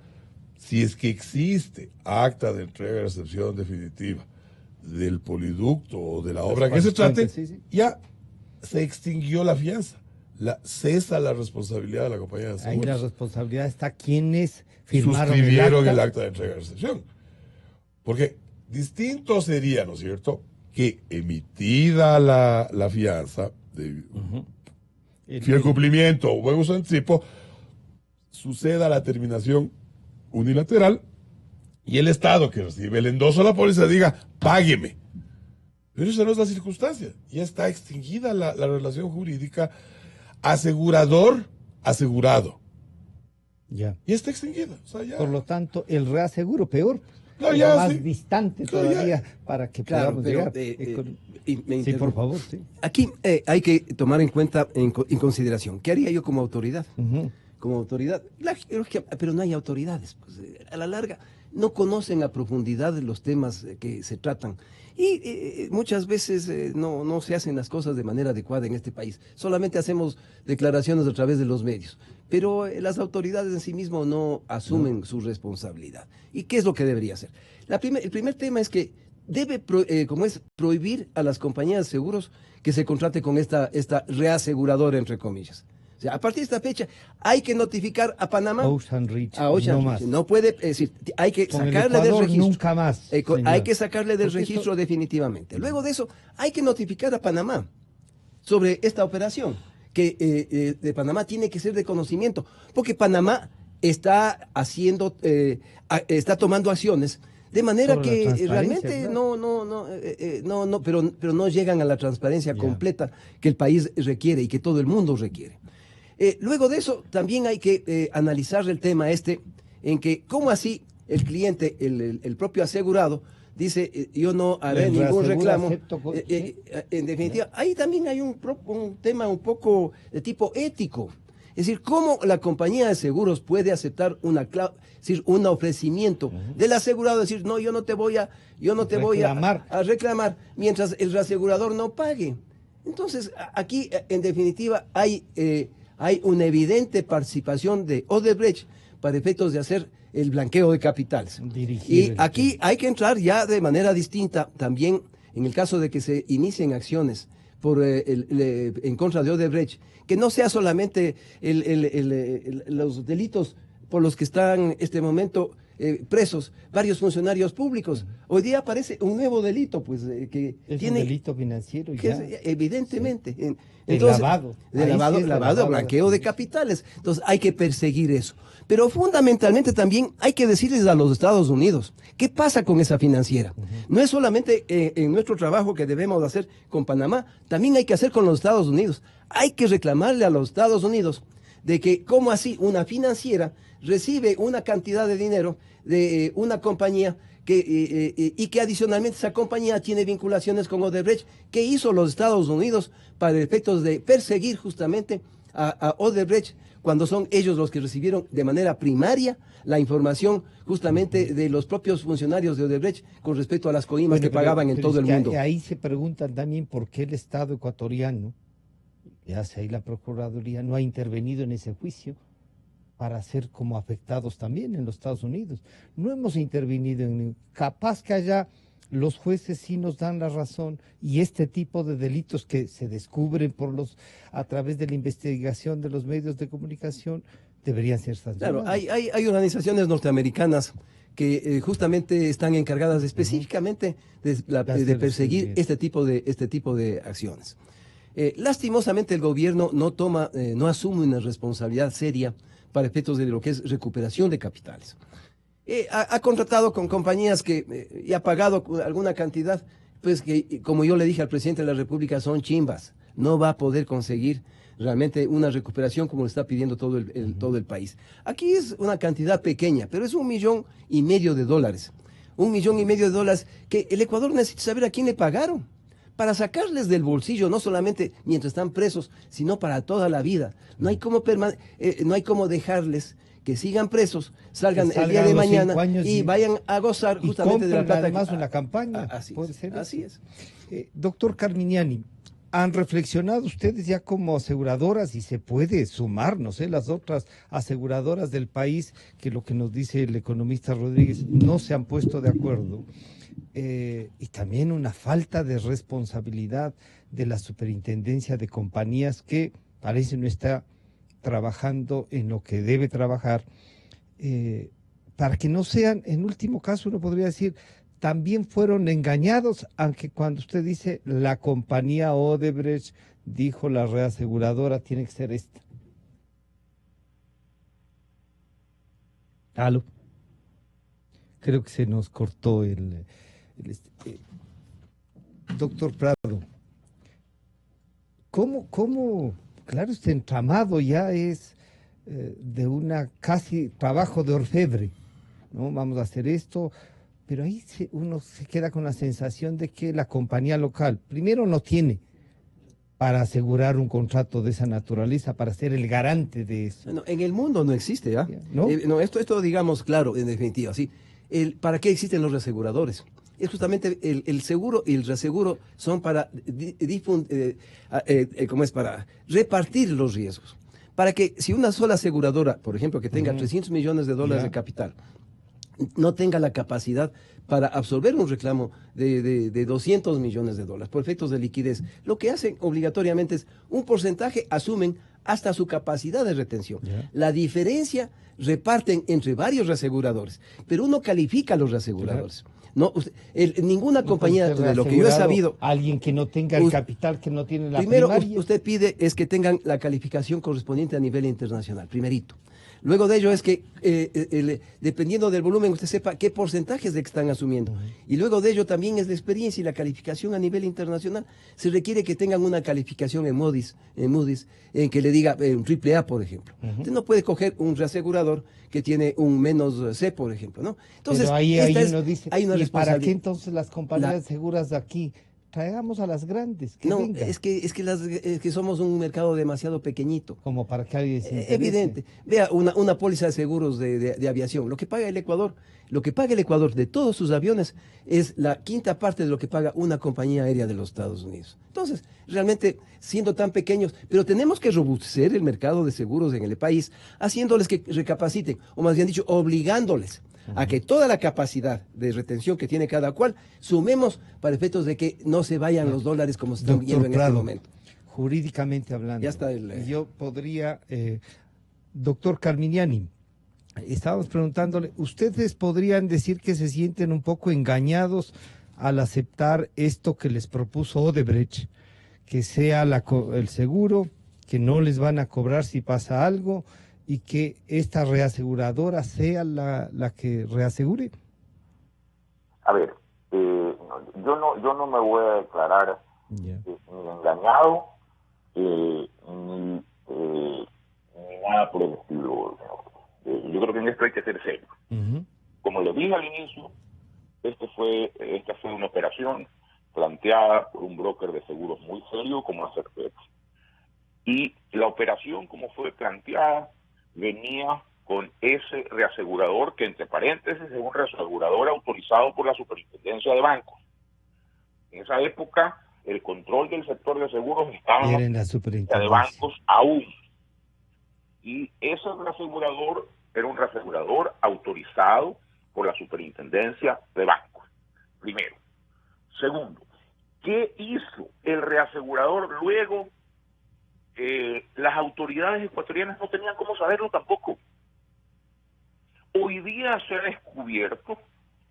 si es que existe acta de entrega de recepción definitiva del poliducto o de la obra que se trate, ya se extinguió la fianza. Cesa la responsabilidad de la compañía de seguros. Ahí la responsabilidad está quienes firmaron suscribieron el acta de entrega de recepción. Porque distinto sería, ¿no es cierto?, que emitida la fianza de fiel cumplimiento o buen uso de anticipo, suceda la terminación unilateral y el Estado que recibe el endoso de la póliza diga, págueme. Pero esa no es la circunstancia. Ya está extinguida la relación jurídica asegurador-asegurado. Ya. Y está extinguida. O sea, ya. Por lo tanto, el reaseguro peor, más distante todavía para que podamos llegar. Sí, por favor. Sí. Aquí hay que tomar en cuenta, en consideración, ¿qué haría yo como autoridad? Como autoridad, pero no hay autoridades. Pues, a la larga, no conocen a profundidad los temas que se tratan. Y muchas veces no se hacen las cosas de manera adecuada en este país. Solamente hacemos declaraciones a través de los medios. Pero las autoridades en sí mismas no asumen su responsabilidad. ¿Y qué es lo que debería hacer? El primer tema es que debe prohibir a las compañías de seguros que se contrate con esta reaseguradora, entre comillas. O sea, a partir de esta fecha hay que notificar a Panamá. Ocean Reach, no puede decir, hay que sacarle del registro. Nunca más. Hay que sacarle del registro definitivamente. Luego de eso, hay que notificar a Panamá sobre esta operación, que de Panamá tiene que ser de conocimiento, porque Panamá está está tomando acciones de manera que realmente pero no llegan a la transparencia completa que el país requiere y que todo el mundo requiere. Luego de eso, también hay que analizar el tema en que, ¿cómo así el cliente, el propio asegurado, dice, yo no haré ningún reclamo? En definitiva, ahí también hay un tema un poco de tipo ético. Es decir, ¿cómo la compañía de seguros puede aceptar un ofrecimiento del asegurado? Decir, no, yo no te voy a reclamar mientras el reasegurador no pague. Entonces, aquí, en definitiva, hay una evidente participación de Odebrecht para efectos de hacer el blanqueo de capitales. Y aquí hay que entrar ya de manera distinta también en el caso de que se inicien acciones en contra de Odebrecht, que no sea solamente los delitos por los que están en este momento presos varios funcionarios públicos. Hoy día aparece un nuevo delito, pues, que tiene... un delito financiero que ya. es, evidentemente. Sí. Entonces, lavado. De lavado, blanqueo de capitales. Entonces hay que perseguir eso. Pero fundamentalmente también hay que decirles a los Estados Unidos, ¿qué pasa con esa financiera? No es solamente en nuestro trabajo que debemos hacer con Panamá, también hay que hacer con los Estados Unidos. Hay que reclamarle a los Estados Unidos de que, ¿cómo así una financiera recibe una cantidad de dinero de una compañía y que adicionalmente esa compañía tiene vinculaciones con Odebrecht? ¿Qué hizo los Estados Unidos para efectos de perseguir justamente a Odebrecht cuando son ellos los que recibieron de manera primaria la información justamente de los propios funcionarios de Odebrecht con respecto a las coimas que pagaban en todo el mundo? Ahí se preguntan también por qué el Estado ecuatoriano, ya sea ahí la Procuraduría, no ha intervenido en ese juicio para ser como afectados también en los Estados Unidos. No hemos intervenido capaz que allá los jueces sí nos dan la razón y este tipo de delitos que se descubren a través de la investigación de los medios de comunicación deberían ser sancionados. Claro, hay organizaciones norteamericanas que justamente están encargadas específicamente de perseguir este tipo de acciones. Lastimosamente el gobierno no asume una responsabilidad seria para efectos de lo que es recuperación de capitales. Ha contratado con compañías y ha pagado alguna cantidad, pues que, como yo le dije al presidente de la República, son chimbas. No va a poder conseguir realmente una recuperación como lo está pidiendo todo el país. Aquí es una cantidad pequeña, pero es $1,5 millones de dólares. $1,5 millones de dólares que el Ecuador necesita saber a quién le pagaron, para sacarles del bolsillo, no solamente mientras están presos, sino para toda la vida. No hay cómo dejarles que sigan presos, salgan el día de mañana y vayan a gozar justamente de la plata. Además una campaña. Así es. Doctor Carminiani, ¿han reflexionado ustedes ya como aseguradoras y se puede sumarnos las otras aseguradoras del país, que lo que nos dice el economista Rodríguez, no se han puesto de acuerdo? Y también una falta de responsabilidad de la superintendencia de compañías que parece no está trabajando en lo que debe trabajar, para que no sean, en último caso uno podría decir, también fueron engañados, aunque cuando usted dice la compañía Odebrecht dijo la reaseguradora tiene que ser esta. ¿Aló? Creo que se nos cortó doctor Prado. ¿Cómo? Claro, este entramado ya es de una casi trabajo de orfebre, ¿no? Vamos a hacer esto, pero ahí uno se queda con la sensación de que la compañía local, primero, no tiene para asegurar un contrato de esa naturaleza, para ser el garante de eso. Bueno, en el mundo no existe, ¿ah? ¿No? Esto digamos claro, en definitiva, ¿sí? ¿Para qué existen los reaseguradores? Es justamente el seguro y el reaseguro son para para repartir los riesgos. Para que si una sola aseguradora, por ejemplo, que tenga $300 millones de capital, no tenga la capacidad para absorber un reclamo de $200 millones por efectos de liquidez, lo que hacen obligatoriamente es un porcentaje, asumen hasta su capacidad de retención. La diferencia reparten entre varios reaseguradores, pero uno califica a los reaseguradores. No, ninguna compañía, de lo que yo he sabido, alguien que no tenga el capital, que no tiene la primero primaria. Usted pide es que tengan la calificación correspondiente a nivel internacional, primerito. Luego de ello es que, dependiendo del volumen, usted sepa qué porcentajes de que están asumiendo. Y luego de ello también es la experiencia y la calificación a nivel internacional. Se requiere que tengan una calificación en Moody's, en que le diga un AAA, por ejemplo. Usted no puede coger un reasegurador que tiene un -C, por ejemplo, ¿no? Entonces, pero ahí uno dice, hay una ¿y para qué entonces las compañías seguras de aquí traigamos a las grandes, que No, vengan. es que somos un mercado demasiado pequeñito. Como para que alguien se interese. Evidente. Vea, una póliza de seguros de aviación. Lo que paga el Ecuador de todos sus aviones es la quinta parte de lo que paga una compañía aérea de los Estados Unidos. Entonces, realmente, siendo tan pequeños, pero tenemos que robustecer el mercado de seguros en el país, haciéndoles que recapaciten, o más bien dicho, obligándoles a que toda la capacidad de retención que tiene cada cual, sumemos para efectos de que no se vayan los dólares como se están Doctor viendo en este Prado, momento. jurídicamente hablando, Ya está yo podría, doctor Carminiani, estábamos preguntándole, ¿ustedes podrían decir que se sienten un poco engañados al aceptar esto que les propuso Odebrecht, que sea el seguro, que no les van a cobrar si pasa algo y que esta reaseguradora sea la que reasegure? A ver, yo no me voy a declarar Ya. ni engañado ni nada por el estilo. Yo creo que en esto hay que ser serio. Ujú. Como le dije al inicio, esta fue una operación planteada por un broker de seguros muy serio como Acerpex. Y la operación, como fue planteada, venía con ese reasegurador, que entre paréntesis es un reasegurador autorizado por la Superintendencia de Bancos. En esa época, el control del sector de seguros estaba Era en la de superintendencia. bancos aún. Y ese reasegurador era un reasegurador autorizado por la Superintendencia de Bancos. Primero. Segundo, ¿qué hizo el reasegurador luego? Las autoridades ecuatorianas no tenían cómo saberlo tampoco. Hoy día se ha descubierto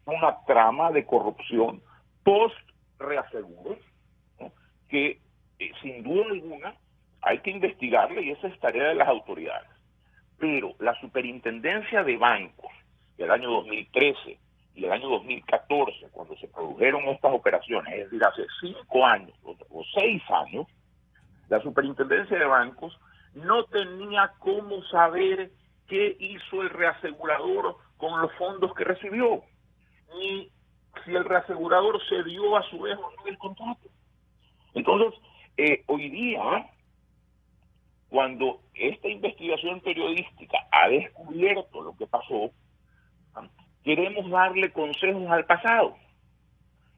una trama de corrupción post-reaseguro, ¿no? Que sin duda alguna hay que investigarla y esa es tarea de las autoridades. Pero la Superintendencia de Bancos del año 2013 y el año 2014, cuando se produjeron estas operaciones, es decir, hace 5 años o 6 años, la Superintendencia de Bancos no tenía cómo saber qué hizo el reasegurador con los fondos que recibió, ni si el reasegurador se dio a su vez o no el contrato. Entonces, hoy día, cuando esta investigación periodística ha descubierto lo que pasó, queremos darle consejos al pasado.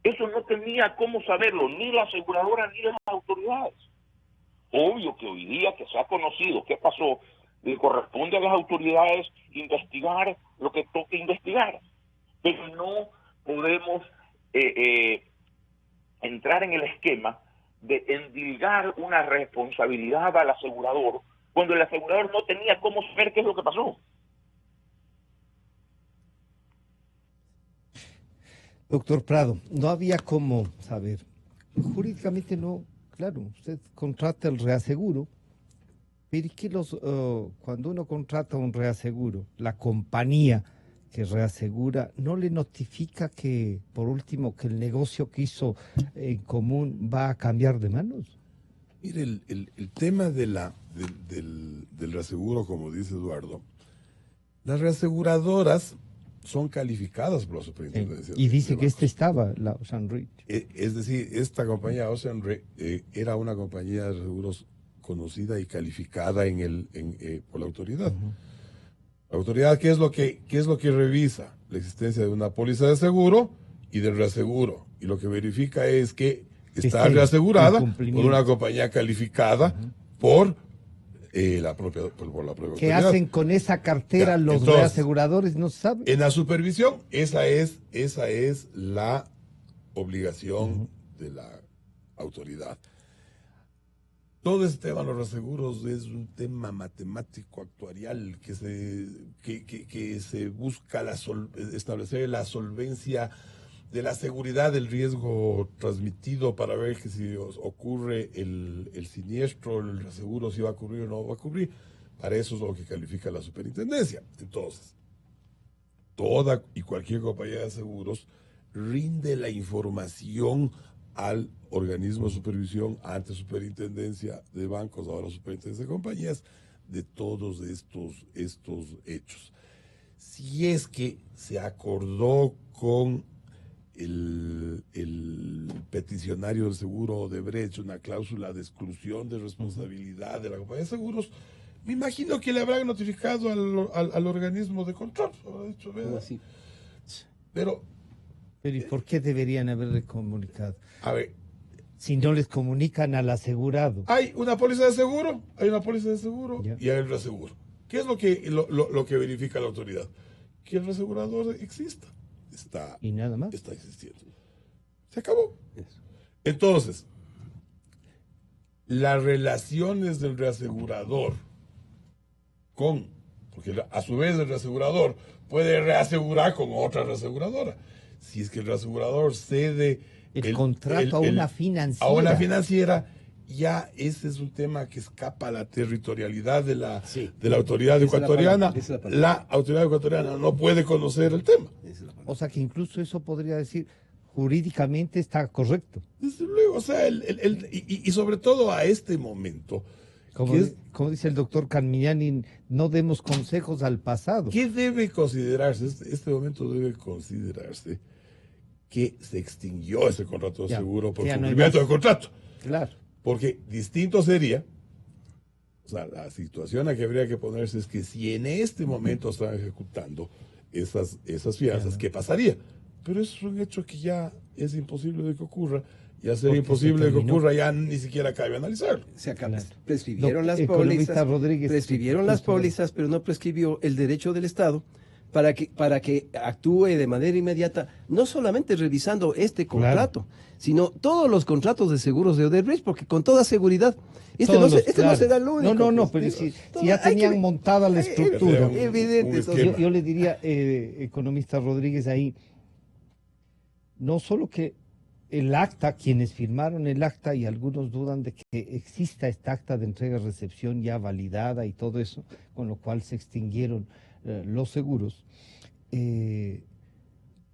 Eso no tenía cómo saberlo ni la aseguradora ni las autoridades. Obvio que hoy día que se ha conocido qué pasó, le corresponde a las autoridades investigar lo que toque investigar. Pero no podemos entrar en el esquema de endilgar una responsabilidad al asegurador cuando el asegurador no tenía cómo saber qué es lo que pasó. Doctor Prado, no había cómo saber. Jurídicamente no, claro, usted contrata el reaseguro, pero ¿y qué cuando uno contrata un reaseguro, la compañía que reasegura no le notifica que, por último, que el negocio que hizo en común va a cambiar de manos? Mire, el tema del reaseguro, como dice Eduardo, las reaseguradoras son calificadas por la superintendencia. Y dice que estaba, la Ocean Ridge. Es decir, esta compañía Ocean Ridge era una compañía de seguros conocida y calificada por la autoridad. Uh-huh. La autoridad, ¿qué es lo que revisa? La existencia de una póliza de seguro y del reaseguro. Y lo que verifica es que está reasegurada por una compañía calificada por la propia autoridad. ¿Qué hacen con esa cartera los reaseguradores? No se sabe. En la supervisión, esa es la obligación de la autoridad. Todo este tema de los reaseguros es un tema matemático actuarial que se busca establecer la solvencia de la seguridad del riesgo transmitido para ver que si ocurre el siniestro, el reaseguro, si va a ocurrir o no va a ocurrir. Para eso es lo que califica la superintendencia. Entonces, toda y cualquier compañía de seguros rinde la información al organismo de supervisión, ante superintendencia de bancos, ahora superintendencia de compañías, de todos estos hechos. Si es que se acordó con el peticionario del seguro Odebrecht una cláusula de exclusión de responsabilidad de la compañía de seguros, me imagino que le habrán notificado al organismo de control. Habrá dicho, vea. Así. Pero, ¿y por qué deberían haberle comunicado? a ver, Si no les comunican al asegurado. hay una póliza de seguro, Ya. y hay el reaseguro. ¿Qué es lo que verifica la autoridad? Que el reasegurador exista. Y nada más. Está existiendo. Se acabó. Eso. Entonces, las relaciones del reasegurador porque a su vez el reasegurador puede reasegurar con otra reaseguradora. Si es que el reasegurador cede El contrato a una financiera. A una financiera, ya ese es un tema que escapa a la territorialidad de la autoridad ecuatoriana. La autoridad ecuatoriana no puede conocer el tema. O sea que incluso eso podría decir, jurídicamente está correcto. Desde luego, o sea, y sobre todo a este momento. Como dice el doctor Carmignani, no demos consejos al pasado. ¿Qué debe considerarse? Este momento debe considerarse que se extinguió ese contrato de seguro por cumplimiento de contrato. Claro. Porque distinto sería, o sea, la situación a que habría que ponerse es que si en este momento están ejecutando esas fianzas, ¿qué pasaría? Pero eso es un hecho que ya es imposible de que ocurra. Y a ser imposible de que ocurra, ya ni siquiera cabe analizarlo. Se acaba. Claro. Prescribieron las Economista pólizas, Rodríguez, pero no prescribió el derecho del Estado para que actúe de manera inmediata, no solamente revisando este contrato, sino todos los contratos de seguros de Odebrecht, porque con toda seguridad, no será el único. No, pero si ya tenían montada la estructura. Evidente. Yo le diría, economista Rodríguez, ahí, no solo que el acta, quienes firmaron el acta, y algunos dudan de que exista esta acta de entrega-recepción ya validada y todo eso, con lo cual se extinguieron los seguros,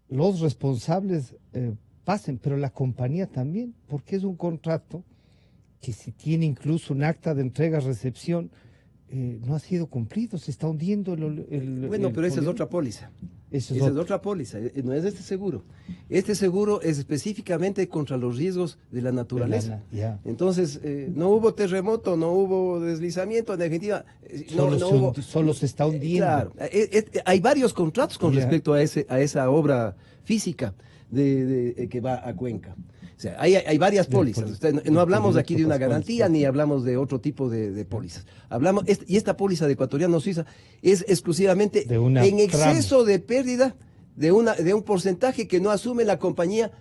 los responsables pasen, pero la compañía también, porque es un contrato que si tiene incluso un acta de entrega-recepción, no ha sido cumplido, se está hundiendo pero esa es otra póliza. Esa es otra póliza, no es este seguro. Este seguro es específicamente contra los riesgos de la naturaleza. Entonces, no hubo terremoto, no hubo deslizamiento, en definitiva, solo se está hundiendo. Claro, hay varios contratos con respecto a esa obra física que va a Cuenca. O sea, hay varias pólizas. No hablamos aquí de una garantía ni hablamos de otro tipo de pólizas. Y esta póliza de Ecuatoriano Suiza es exclusivamente en exceso de pérdida de un porcentaje que no asume la compañía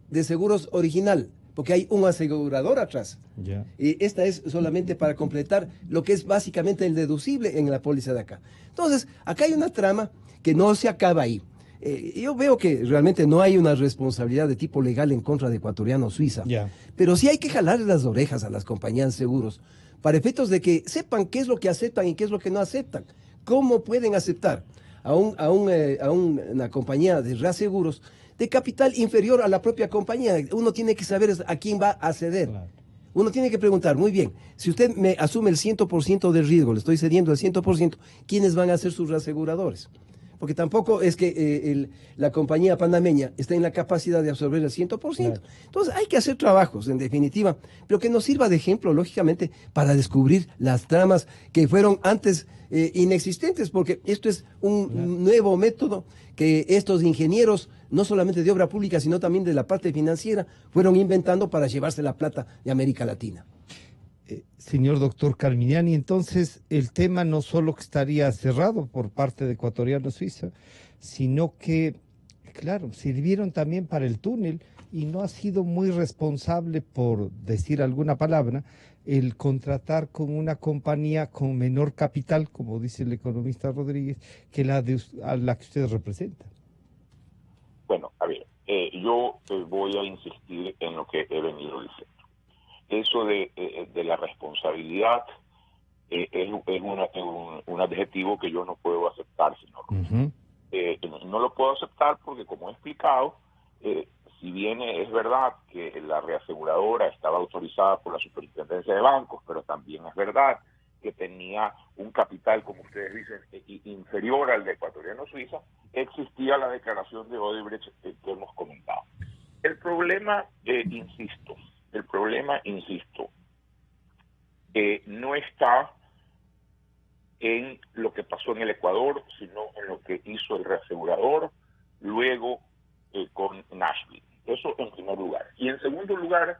de seguros original, porque hay un asegurador atrás. Y esta es solamente para completar lo que es básicamente el deducible en la póliza de acá. Entonces, acá hay una trama que no se acaba ahí. Yo veo que realmente no hay una responsabilidad de tipo legal en contra de Ecuatoriano Suiza, pero sí hay que jalarle las orejas a las compañías de seguros para efectos de que sepan qué es lo que aceptan y qué es lo que no aceptan. ¿Cómo pueden aceptar a una compañía de reaseguros de capital inferior a la propia compañía? Uno tiene que saber a quién va a ceder. Claro. Uno tiene que preguntar, muy bien, si usted me asume el 100% del riesgo, le estoy cediendo el 100%, ¿quiénes van a ser sus reaseguradores? Porque tampoco es que la compañía panameña está en la capacidad de absorber el 100%. Claro. Entonces hay que hacer trabajos, en definitiva, pero que nos sirva de ejemplo, lógicamente, para descubrir las tramas que fueron antes inexistentes, porque esto es un nuevo método que estos ingenieros, no solamente de obra pública, sino también de la parte financiera, fueron inventando para llevarse la plata de América Latina. Señor doctor Carmignani, entonces el tema no solo que estaría cerrado por parte de Ecuatoriano Suiza, sino que, claro, sirvieron también para el túnel y no ha sido muy responsable, por decir alguna palabra, el contratar con una compañía con menor capital, como dice el economista Rodríguez, que a la que usted representa. Bueno, a ver, yo voy a insistir en lo que he venido diciendo. Eso de la responsabilidad es un adjetivo que yo no puedo aceptar, señor. No lo puedo aceptar porque, como he explicado, si bien es verdad que la reaseguradora estaba autorizada por la Superintendencia de Bancos, pero también es verdad que tenía un capital, como ustedes dicen, inferior al de Ecuatoriano Suiza, existía la declaración de Odebrecht que hemos comentado. el problema, insisto, no está en lo que pasó en el Ecuador, sino en lo que hizo el reasegurador luego con Nashville. Eso en primer lugar. Y en segundo lugar,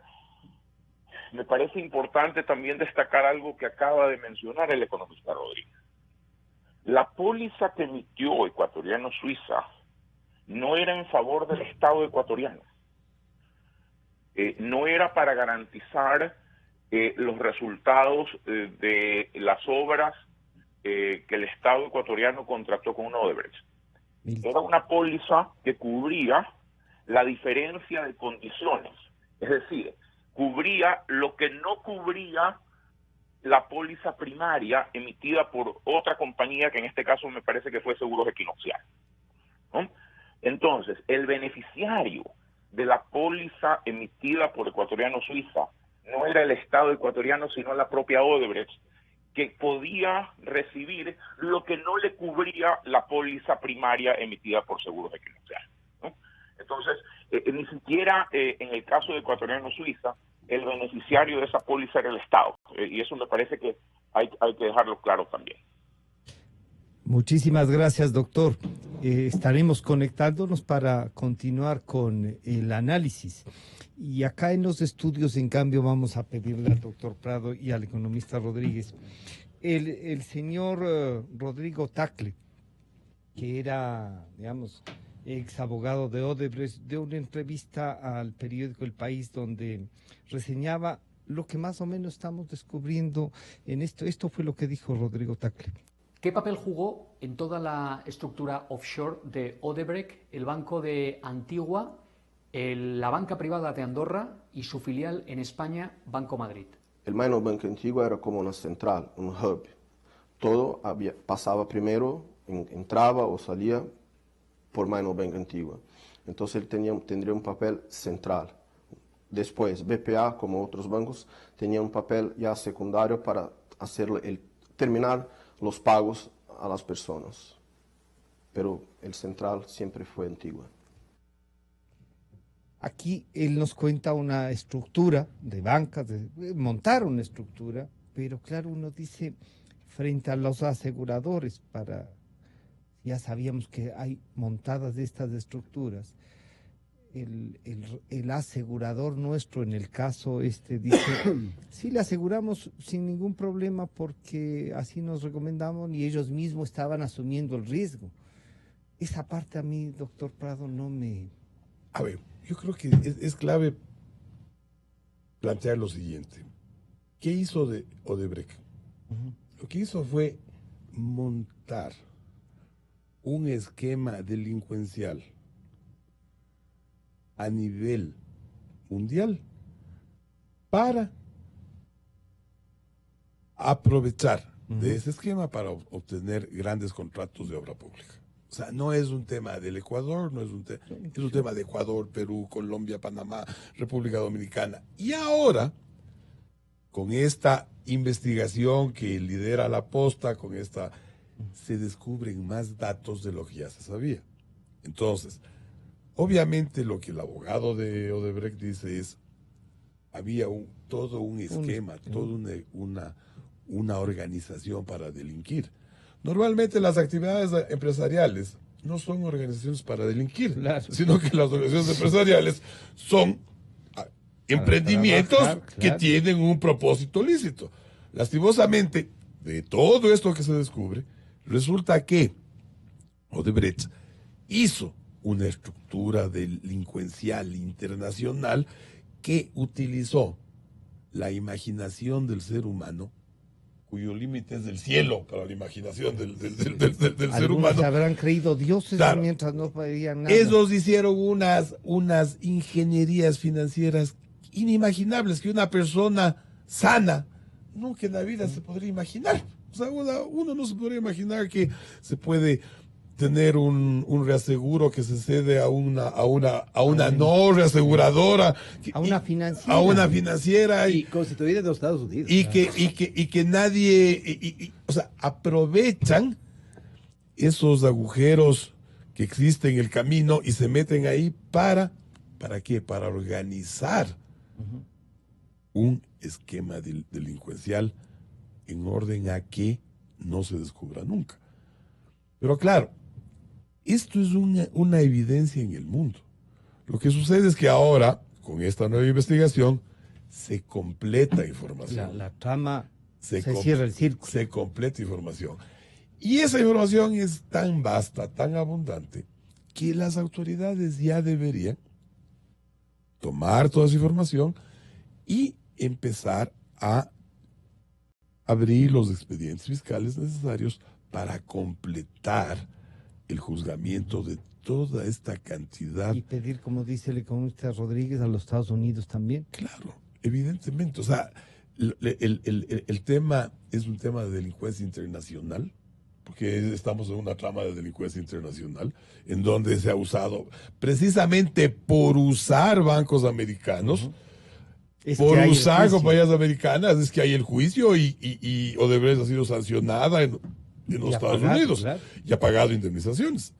me parece importante también destacar algo que acaba de mencionar el economista Rodríguez. La póliza que emitió Ecuatoriano Suiza no era en favor del Estado ecuatoriano. No era para garantizar los resultados de las obras que el Estado ecuatoriano contrató con Odebrecht. Era una póliza que cubría la diferencia de condiciones, es decir, cubría lo que no cubría la póliza primaria emitida por otra compañía, que en este caso me parece que fue Seguros Equinoccial, ¿no? Entonces, el beneficiario de la póliza emitida por Ecuatoriano Suiza no era el Estado ecuatoriano, sino la propia Odebrecht, que podía recibir lo que no le cubría la póliza primaria emitida por Seguros Equinoccial, ¿no? Entonces, ni siquiera en el caso de Ecuatoriano Suiza, el beneficiario de esa póliza era el Estado. Y eso me parece que hay que dejarlo claro también. Muchísimas gracias, doctor. Estaremos conectándonos para continuar con el análisis. Y acá en los estudios, en cambio, vamos a pedirle al doctor Prado y al economista Rodríguez. El señor Rodrigo Tagle, que era, digamos, ex abogado de Odebrecht, dio una entrevista al periódico El País donde reseñaba lo que más o menos estamos descubriendo en esto. Esto fue lo que dijo Rodrigo Tagle. ¿Qué papel jugó en toda la estructura offshore de Odebrecht, el Banco de Antigua, la banca privada de Andorra y su filial en España, Banco Madrid? El Minor Banco Antigua era como una central, un hub. Todo pasaba primero, entraba o salía por Minor Banco Antigua. Entonces él tendría un papel central. Después, BPA, como otros bancos, tenía un papel ya secundario para terminar los pagos a las personas. Pero el central siempre fue Antigua. Aquí él nos cuenta una estructura de bancas, montar una estructura, pero claro, uno dice, frente a los aseguradores, ya sabíamos que hay montadas de estas estructuras, el asegurador nuestro en el caso dice, sí le aseguramos sin ningún problema porque así nos recomendamos y ellos mismos estaban asumiendo el riesgo. Esa parte a mí, doctor Prado, no me... A ver, yo creo que es clave plantear lo siguiente. ¿Qué hizo de Odebrecht? Lo que hizo fue montar un esquema delincuencial a nivel mundial para aprovechar de ese esquema para obtener grandes contratos de obra pública. O sea, no es un tema del Ecuador, es un tema de Ecuador, Perú, Colombia, Panamá, República Dominicana. Y ahora, con esta investigación que lidera la Posta, se descubren más datos de lo que ya se sabía. Entonces, obviamente lo que el abogado de Odebrecht dice es, había todo un esquema, toda una organización para delinquir. Normalmente las actividades empresariales no son organizaciones para delinquir, sino que las organizaciones empresariales son emprendimientos que tienen un propósito lícito. Lastimosamente, de todo esto que se descubre, resulta que Odebrecht hizo una estructura delincuencial internacional que utilizó la imaginación del ser humano, cuyo límite es del cielo para la imaginación del ser humano. Se habrán creído dioses mientras no pedían nada. Ellos hicieron unas ingenierías financieras inimaginables que una persona sana nunca en la vida se podría imaginar. O sea, uno no se podría imaginar que se puede tener un reaseguro que se cede a una no reaseguradora, a una financiera, y constituida en los Estados Unidos, y que nadie, o sea, aprovechan esos agujeros que existen en el camino y se meten ahí para ¿para qué? Para organizar un esquema delincuencial en orden a que no se descubra nunca. Pero claro, esto es una evidencia en el mundo. Lo que sucede es que ahora, con esta nueva investigación, se completa información. La trama se cierra el círculo. Se completa información. Y esa información es tan vasta, tan abundante, que las autoridades ya deberían tomar toda esa información y empezar a abrir los expedientes fiscales necesarios para completar el juzgamiento de toda esta cantidad. Y pedir, como dice el economista Rodríguez, a los Estados Unidos también. Claro, evidentemente. O sea, el tema es un tema de delincuencia internacional, porque estamos en una trama de delincuencia internacional, en donde se ha usado, precisamente por usar bancos americanos, por usar compañías americanas, es que hay el juicio y Odebrecht ha sido sancionada en los Estados Unidos, claro, y ha pagado indemnizaciones.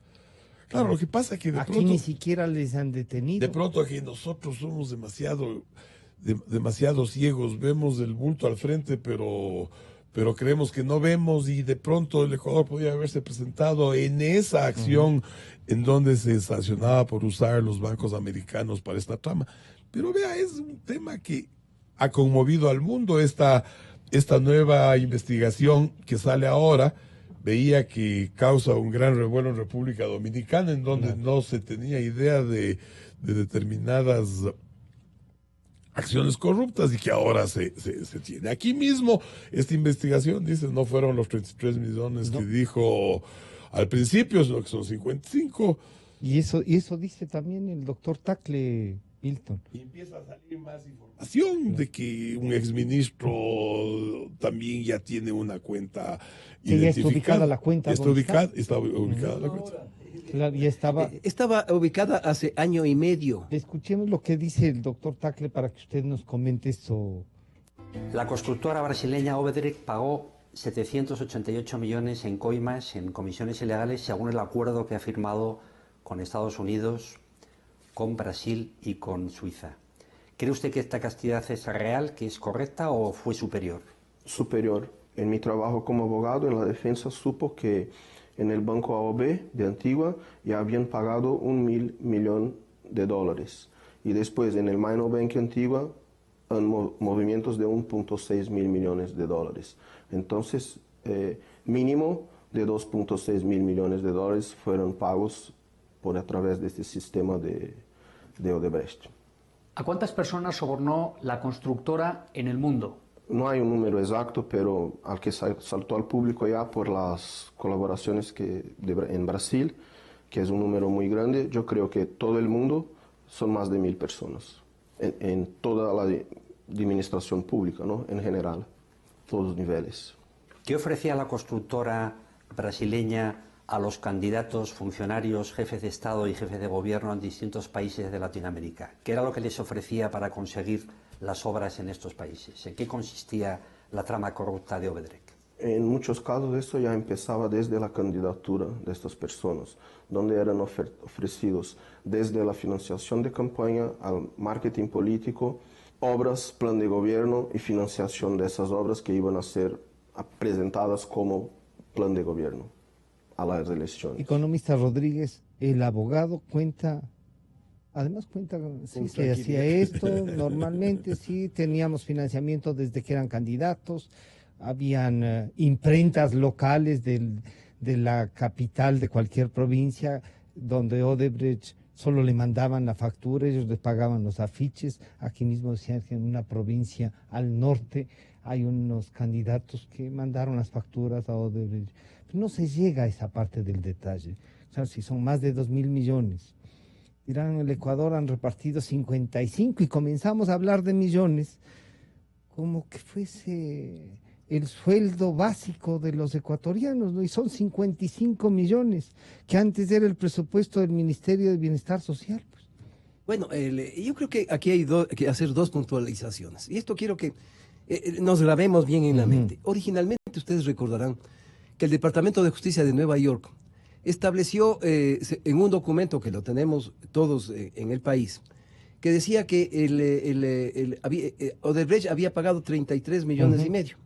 Claro, lo que pasa es que de pronto, ni siquiera les han detenido. De pronto que nosotros somos demasiado ciegos, vemos el bulto al frente, pero creemos que no vemos, y de pronto el Ecuador podría haberse presentado en esa acción en donde se sancionaba por usar los bancos americanos para esta trama. Pero vea, es un tema que ha conmovido al mundo. Esta nueva investigación que sale ahora, veía que causa un gran revuelo en República Dominicana, en donde no se tenía idea de determinadas acciones corruptas y que ahora se tiene. Aquí mismo, esta investigación dice, no fueron los 33 millones que dijo al principio, sino que son 55. Y eso dice también el doctor Tacle, Hilton. Y empieza a salir más información de que un exministro también ya tiene una cuenta identificada. Ya está ubicada la cuenta. Está ubicada la cuenta. Claro, ya estaba ubicada hace año y medio. Escuchemos lo que dice el doctor Tacle para que usted nos comente esto. La constructora brasileña Odebrecht pagó 788 millones en coimas, en comisiones ilegales, según el acuerdo que ha firmado con Estados Unidos, con Brasil y con Suiza. ¿Cree usted que esta cantidad es real, que es correcta, o fue superior? Superior. En mi trabajo como abogado en la defensa supo que en el Banco AOB de Antigua ya habían pagado $1.000 millones. Y después en el Minor Bank Antigua han movimientos de 1.6 mil millones de dólares. Entonces, mínimo de 2.6 mil millones de dólares fueron pagos a través de este sistema de Odebrecht. ¿A cuántas personas sobornó la constructora en el mundo? No hay un número exacto, pero al que saltó al público ya por las colaboraciones en Brasil, que es un número muy grande, yo creo que todo el mundo son más de 1.000 personas, en toda la administración pública, ¿no? En general, todos los niveles. ¿Qué ofrecía la constructora brasileña a los candidatos, funcionarios, jefes de Estado y jefes de gobierno en distintos países de Latinoamérica? ¿Qué era lo que les ofrecía para conseguir las obras en estos países? ¿En qué consistía la trama corrupta de Odebrecht? En muchos casos esto ya empezaba desde la candidatura de estas personas, donde eran ofrecidos desde la financiación de campaña al marketing político, obras, plan de gobierno y financiación de esas obras que iban a ser presentadas como plan de gobierno a las elecciones. Economista Rodríguez, el abogado además cuenta, sí, se hacía esto normalmente, sí, teníamos financiamiento desde que eran candidatos, habían imprentas locales de la capital de cualquier provincia, donde Odebrecht solo le mandaban la factura, ellos les pagaban los afiches. Aquí mismo decían que en una provincia al norte hay unos candidatos que mandaron las facturas a Odebrecht. Pero no se llega a esa parte del detalle. O sea, si son más de 2.000 millones. Dirán, en el Ecuador han repartido 55 y comenzamos a hablar de millones como que fuese el sueldo básico de los ecuatorianos, ¿no? Y son 55 millones, que antes era el presupuesto del Ministerio de Bienestar Social. Pues. Bueno, yo creo que aquí hay que hacer dos puntualizaciones. Y esto quiero que nos grabemos bien en la mente. Originalmente, ustedes recordarán que el Departamento de Justicia de Nueva York estableció en un documento que lo tenemos todos en el país, que decía que Odebrecht había pagado 33 millones y medio.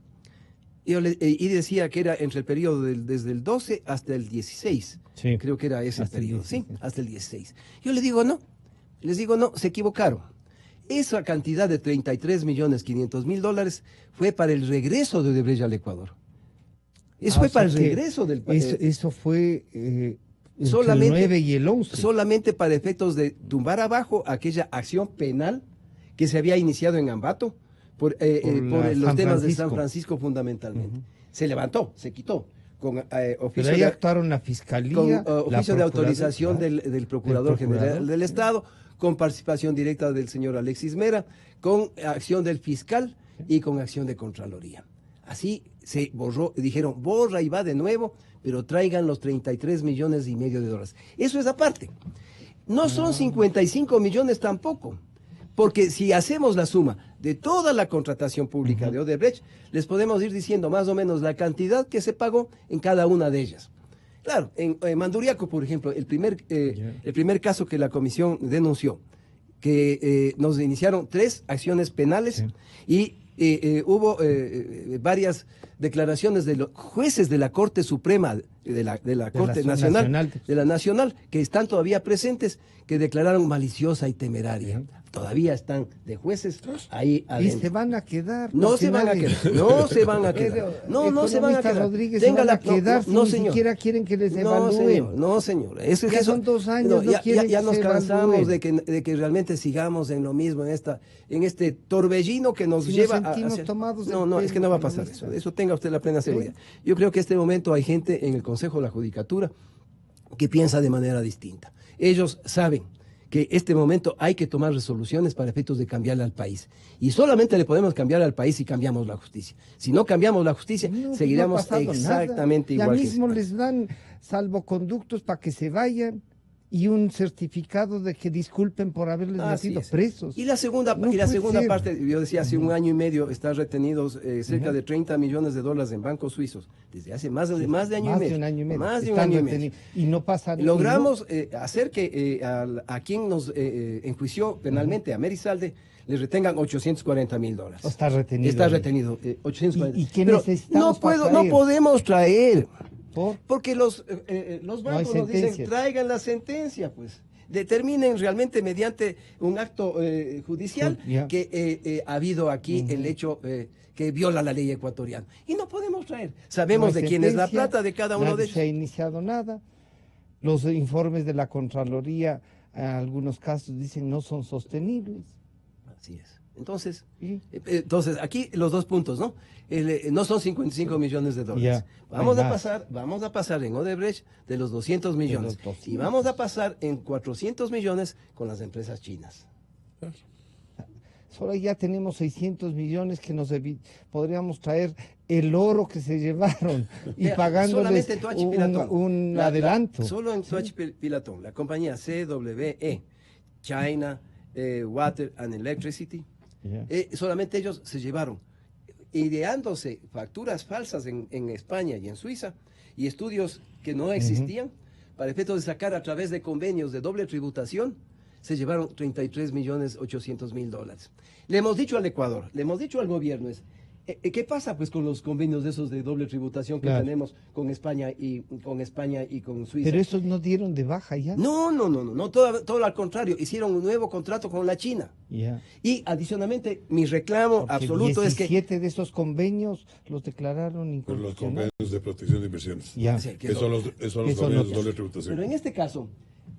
Y decía que era entre el periodo desde el 12 hasta el 16. Sí. Creo que era ese Hasta el periodo, 16. sí, hasta el 16. Yo les digo no, se equivocaron. Esa cantidad de 33.500.000 dólares fue para el regreso de Odebrecht al Ecuador. Eso fue para el regreso del país. Eso fue entre solamente, el 9 y el 11. Solamente para efectos de tumbar abajo aquella acción penal que se había iniciado en Ambato por los temas de San Francisco fundamentalmente. Se levantó, se quitó. Con oficio Pero ahí actuaron la Fiscalía, con oficio de autorización del Procurador General del Estado, con participación directa del señor Alexis Mera, con acción del fiscal y con acción de Contraloría. Así se borró, dijeron, borra y va de nuevo, pero traigan los 33 millones y medio de dólares. Eso es aparte. No son 55 millones tampoco, porque si hacemos la suma de toda la contratación pública de Odebrecht, les podemos ir diciendo más o menos la cantidad que se pagó en cada una de ellas. Claro, en Manduriaco, por ejemplo, el primer caso que la comisión denunció, que nos iniciaron 3 acciones penales y hubo varias declaraciones de los jueces de la Corte Suprema, de la Corte Nacional, de la Nacional, que están todavía presentes, que declararon maliciosa y temeraria. Todavía están de jueces ahí adentro. Y se van a quedar. No se van a quedar. No se van a quedar. No se van a quedar. Rodríguez, se van a quedar no, si ni señor. siquiera quieren que les evalúen. No, señor. Ya son 2 años, ya nos cansamos de que realmente sigamos en lo mismo, en este torbellino que nos lleva a hacer... tomados No, es que no va a pasar eso. Eso tenga usted la plena seguridad. Yo creo que en este momento hay gente en el Consejo de la Judicatura que piensa de manera distinta. Ellos saben que este momento hay que tomar resoluciones para efectos de cambiarle al país. Y solamente le podemos cambiar al país si cambiamos la justicia. Si no cambiamos la justicia, seguiremos exactamente igual. Ya mismo les dan salvoconductos para que se vayan y un certificado de que disculpen por haberles metido presos. Y la segunda parte, yo decía, hace 1 año y medio están retenidos cerca de 30 millones de dólares en bancos suizos, desde hace más de año y medio. Más de un año y medio. Y no pasa nada. Logramos hacer que a quien nos enjuició penalmente, a Merisalde, le retengan $840,000. Está retenido. Está retenido, 840. ¿Y qué necesitamos no podemos traer. Porque los No bancos hay nos dicen, traigan la sentencia, pues. Determinen realmente mediante un acto judicial que ha habido aquí el hecho que viola la ley ecuatoriana. Y no podemos traer. Sabemos de quién es la plata de cada uno de ellos. No se ha iniciado nada. Los informes de la Contraloría, en algunos casos, dicen no son sostenibles. Así es. Entonces, aquí los 2 puntos, ¿no? No son 55 millones de dólares. Vamos a pasar en Odebrecht de los 200 millones. Y vamos a pasar en 400 millones con las empresas chinas. Solo ya tenemos 600 millones que podríamos traer el oro que se llevaron y pagándoles un adelanto. Solo en Tuachi Pilatón, la compañía CWE, China Water and Electricity, solamente ellos se llevaron, ideándose facturas falsas en España y en Suiza y estudios que no existían, para efectos de sacar a través de convenios de doble tributación, se llevaron 33.800.000 dólares. Le hemos dicho al Ecuador, le hemos dicho al gobierno, ¿qué pasa pues con los convenios de esos de doble tributación que tenemos con España y con Suiza? Pero esos no dieron de baja ya. No, todo al contrario, hicieron un nuevo contrato con la China. Y adicionalmente, mi reclamo absoluto es que 17 de esos convenios los declararon inconstitucionales. Los convenios de protección de inversiones. Que son los convenios de doble tributación. Pero en este caso,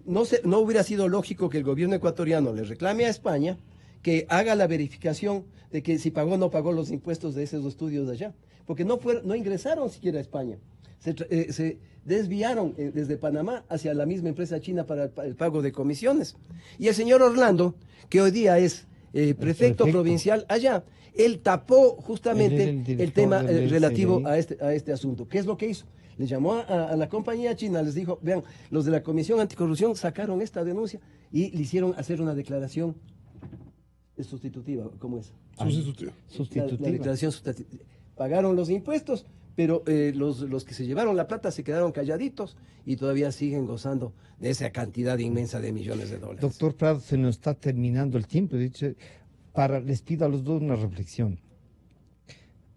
no hubiera sido lógico que el gobierno ecuatoriano le reclame a España que haga la verificación de que si pagó o no pagó los impuestos de esos estudios de allá, porque no ingresaron siquiera a España, se desviaron desde Panamá hacia la misma empresa china para el pago de comisiones. Y el señor Orlando, que hoy día es prefecto provincial allá, él tapó justamente el tema relativo a este asunto. ¿Qué es lo que hizo? Le llamó a la compañía china, les dijo, vean, los de la Comisión Anticorrupción sacaron esta denuncia y le hicieron hacer una declaración sustitutiva, ¿cómo es? Sustitutiva. La declaración sustitutiva. Pagaron los impuestos, pero los que se llevaron la plata se quedaron calladitos y todavía siguen gozando de esa cantidad inmensa de millones de dólares. Doctor Prado, se nos está terminando el tiempo. Dicho, les pido a los dos una reflexión.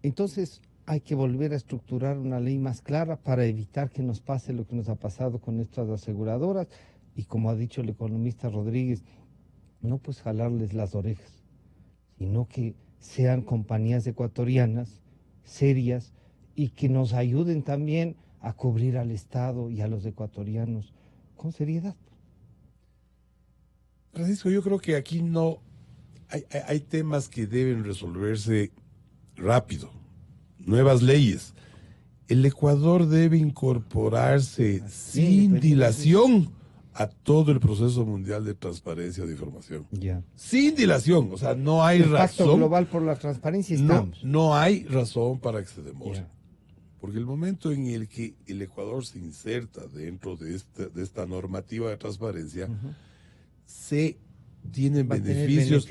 Entonces, hay que volver a estructurar una ley más clara para evitar que nos pase lo que nos ha pasado con estas aseguradoras. Y como ha dicho el economista Rodríguez, no pues jalarles las orejas, sino que sean compañías ecuatorianas serias y que nos ayuden también a cubrir al Estado y a los ecuatorianos con seriedad. Francisco, yo creo que aquí no hay temas que deben resolverse rápido, nuevas leyes. El Ecuador debe incorporarse sin dilación a todo el proceso mundial de transparencia de información. Ya. Sin dilación, o sea, no hay el razón. Pacto Global por la Transparencia estamos. No hay razón para que se demore. Ya. Porque el momento en el que el Ecuador se inserta dentro de esta normativa de transparencia, se tienen beneficios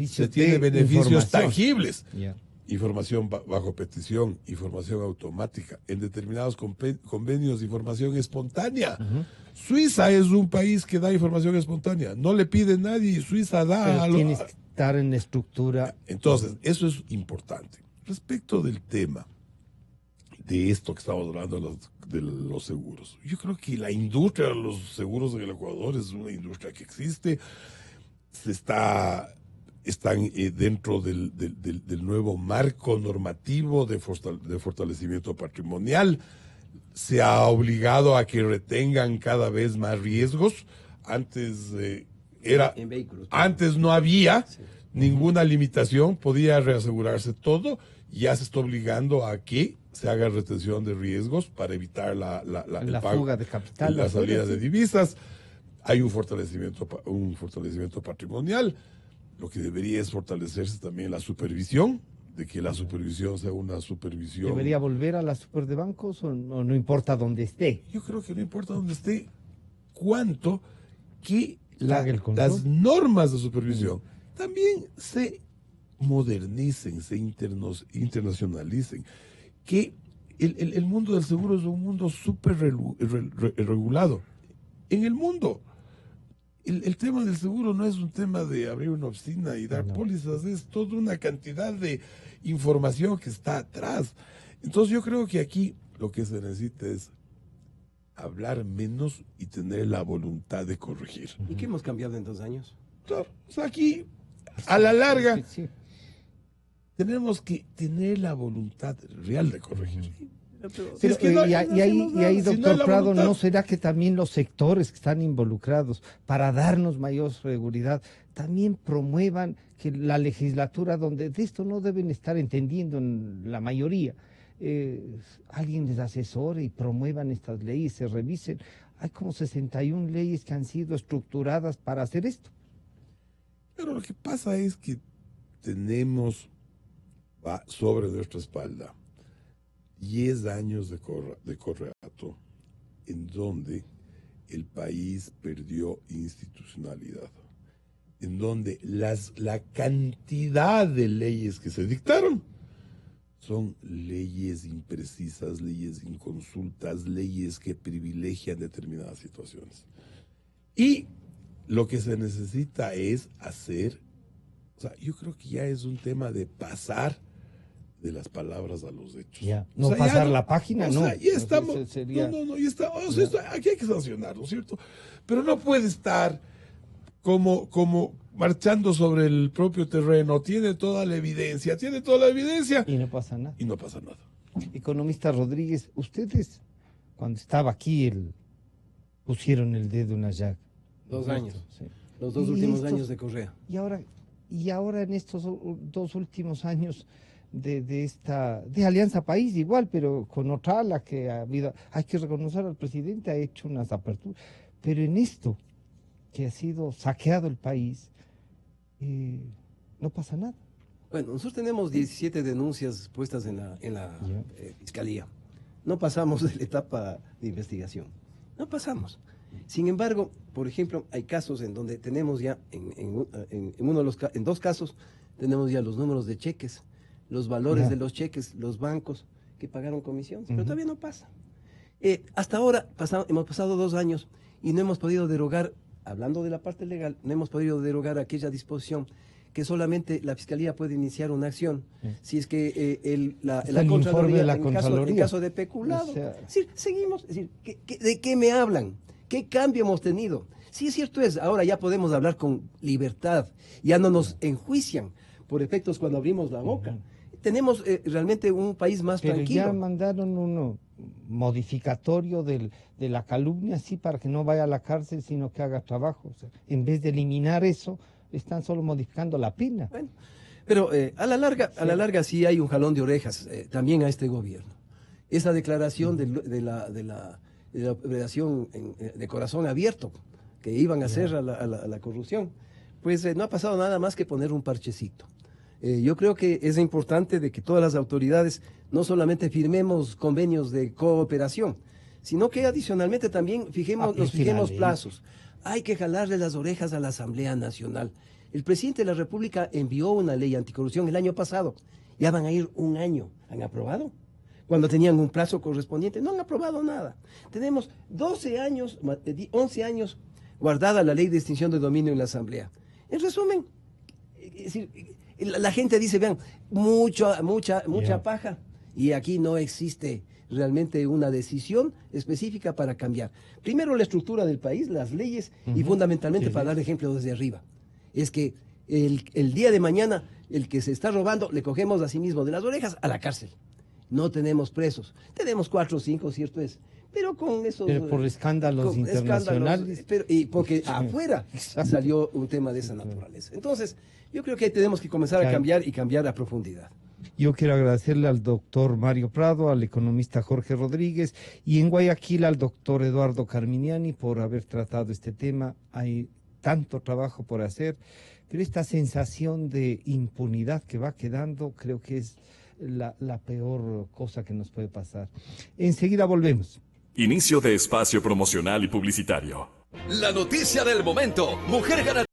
tangibles. Ya. Información bajo petición, información automática, en determinados convenios de información espontánea. Suiza es un país que da información espontánea, no le pide nadie y Suiza da. Pero tienes que estar en la estructura. Entonces, eso es importante. Respecto del tema de esto que estamos hablando de los seguros, yo creo que la industria de los seguros en el Ecuador es una industria que existe, están dentro del nuevo marco normativo de fortalecimiento patrimonial. Se ha obligado a que retengan cada vez más riesgos. Antes no había ninguna limitación, podía reasegurarse todo. Ya se está obligando a que se haga retención de riesgos para evitar la fuga de capital, la salida de divisas. Hay un fortalecimiento patrimonial. Lo que debería es fortalecerse también la supervisión, de que la supervisión sea una supervisión. ¿Debería volver a la super de bancos o no importa dónde esté? Yo creo que no importa dónde esté, cuanto que las normas de supervisión también se modernicen, se internacionalicen, que el mundo del seguro es un mundo súper regulado. En el mundo, el tema del seguro no es un tema de abrir una oficina y dar pólizas, es toda una cantidad de información que está atrás. Entonces yo creo que aquí lo que se necesita es hablar menos y tener la voluntad de corregir. ¿Y qué hemos cambiado en 2 años? Claro, o sea, aquí, a la larga, tenemos que tener la voluntad real de corregir. Pero, y ahí, doctor Prado, ¿no será que también los sectores que están involucrados para darnos mayor seguridad también promuevan que la legislatura, donde de esto no deben estar entendiendo en la mayoría, alguien les asesore y promuevan estas leyes, se revisen? Hay como 61 leyes que han sido estructuradas para hacer esto. Pero lo que pasa es que tenemos sobre nuestra espalda 10 años de correato en donde el país perdió institucionalidad, en donde la cantidad de leyes que se dictaron son leyes imprecisas, leyes inconsultas, leyes que privilegian determinadas situaciones. Y lo que se necesita es hacer, o sea, yo creo que ya es un tema de pasar de las palabras a los hechos. Ya. No pasar la página, no. Ya estamos. Ya estamos. Aquí hay que sancionarlo, ¿cierto? Pero no puede estar como marchando sobre el propio terreno. Tiene toda la evidencia. Y no pasa nada. Economista Rodríguez, ustedes, cuando estaba aquí, pusieron el dedo en la llaga. 2 años. Sí. Los 2 últimos años de Correa. Y ahora en estos 2 últimos años de Alianza País igual, pero con otra ala que ha habido, hay que reconocer al presidente, ha hecho unas aperturas, pero en esto que ha sido saqueado el país, no pasa nada. Bueno, nosotros tenemos 17 denuncias puestas en la fiscalía. No pasamos de la etapa de investigación, no pasamos. Sin embargo, por ejemplo, hay casos en donde tenemos ya, en 2 casos, tenemos ya los números de cheques, los valores de los cheques, los bancos que pagaron comisiones, pero todavía no pasa. Hasta ahora hemos pasado 2 años y no hemos podido derogar, hablando de la parte legal, no hemos podido derogar aquella disposición que solamente la Fiscalía puede iniciar una acción si es que la Contraloría, en caso de peculado. O sea, es decir, seguimos, es decir, ¿de qué me hablan? ¿Qué cambio hemos tenido? Sí, es cierto ahora ya podemos hablar con libertad, ya no nos enjuician por efectos cuando abrimos la boca. Tenemos realmente un país más tranquilo. Ya mandaron uno modificatorio de la calumnia, sí, para que no vaya a la cárcel, sino que haga trabajo. O sea, en vez de eliminar eso, están solo modificando la pena. Bueno, pero a la larga sí hay un jalón de orejas también a este gobierno. Esa declaración de la operación de corazón abierto que iban a hacer a la corrupción, pues no ha pasado nada más que poner un parchecito. Yo creo que es importante de que todas las autoridades no solamente firmemos convenios de cooperación, sino que adicionalmente también nos fijemos plazos. Hay que jalarle las orejas a la Asamblea Nacional. El presidente de la República envió una ley anticorrupción el año pasado. Ya van a ir 1 año. ¿Han aprobado? Cuando tenían un plazo correspondiente, no han aprobado nada. Tenemos 11 años guardada la ley de extinción de dominio en la Asamblea. En resumen, es decir, la gente dice, vean, mucha paja, y aquí no existe realmente una decisión específica para cambiar. Primero la estructura del país, las leyes, y fundamentalmente para dar ejemplo desde arriba. Es que el día de mañana, el que se está robando, le cogemos a sí mismo de las orejas a la cárcel. No tenemos presos. Tenemos 4 o 5, cierto es. Pero con esos... Pero por escándalos internacionales. Y porque afuera salió un tema de esa naturaleza. Entonces, yo creo que tenemos que comenzar a cambiar y cambiar a profundidad. Yo quiero agradecerle al doctor Mario Prado, al economista Jorge Rodríguez y en Guayaquil al doctor Eduardo Carminiani por haber tratado este tema. Hay tanto trabajo por hacer, pero esta sensación de impunidad que va quedando creo que es la peor cosa que nos puede pasar. Enseguida volvemos. Inicio de espacio promocional y publicitario. La noticia del momento. Mujer ganadora.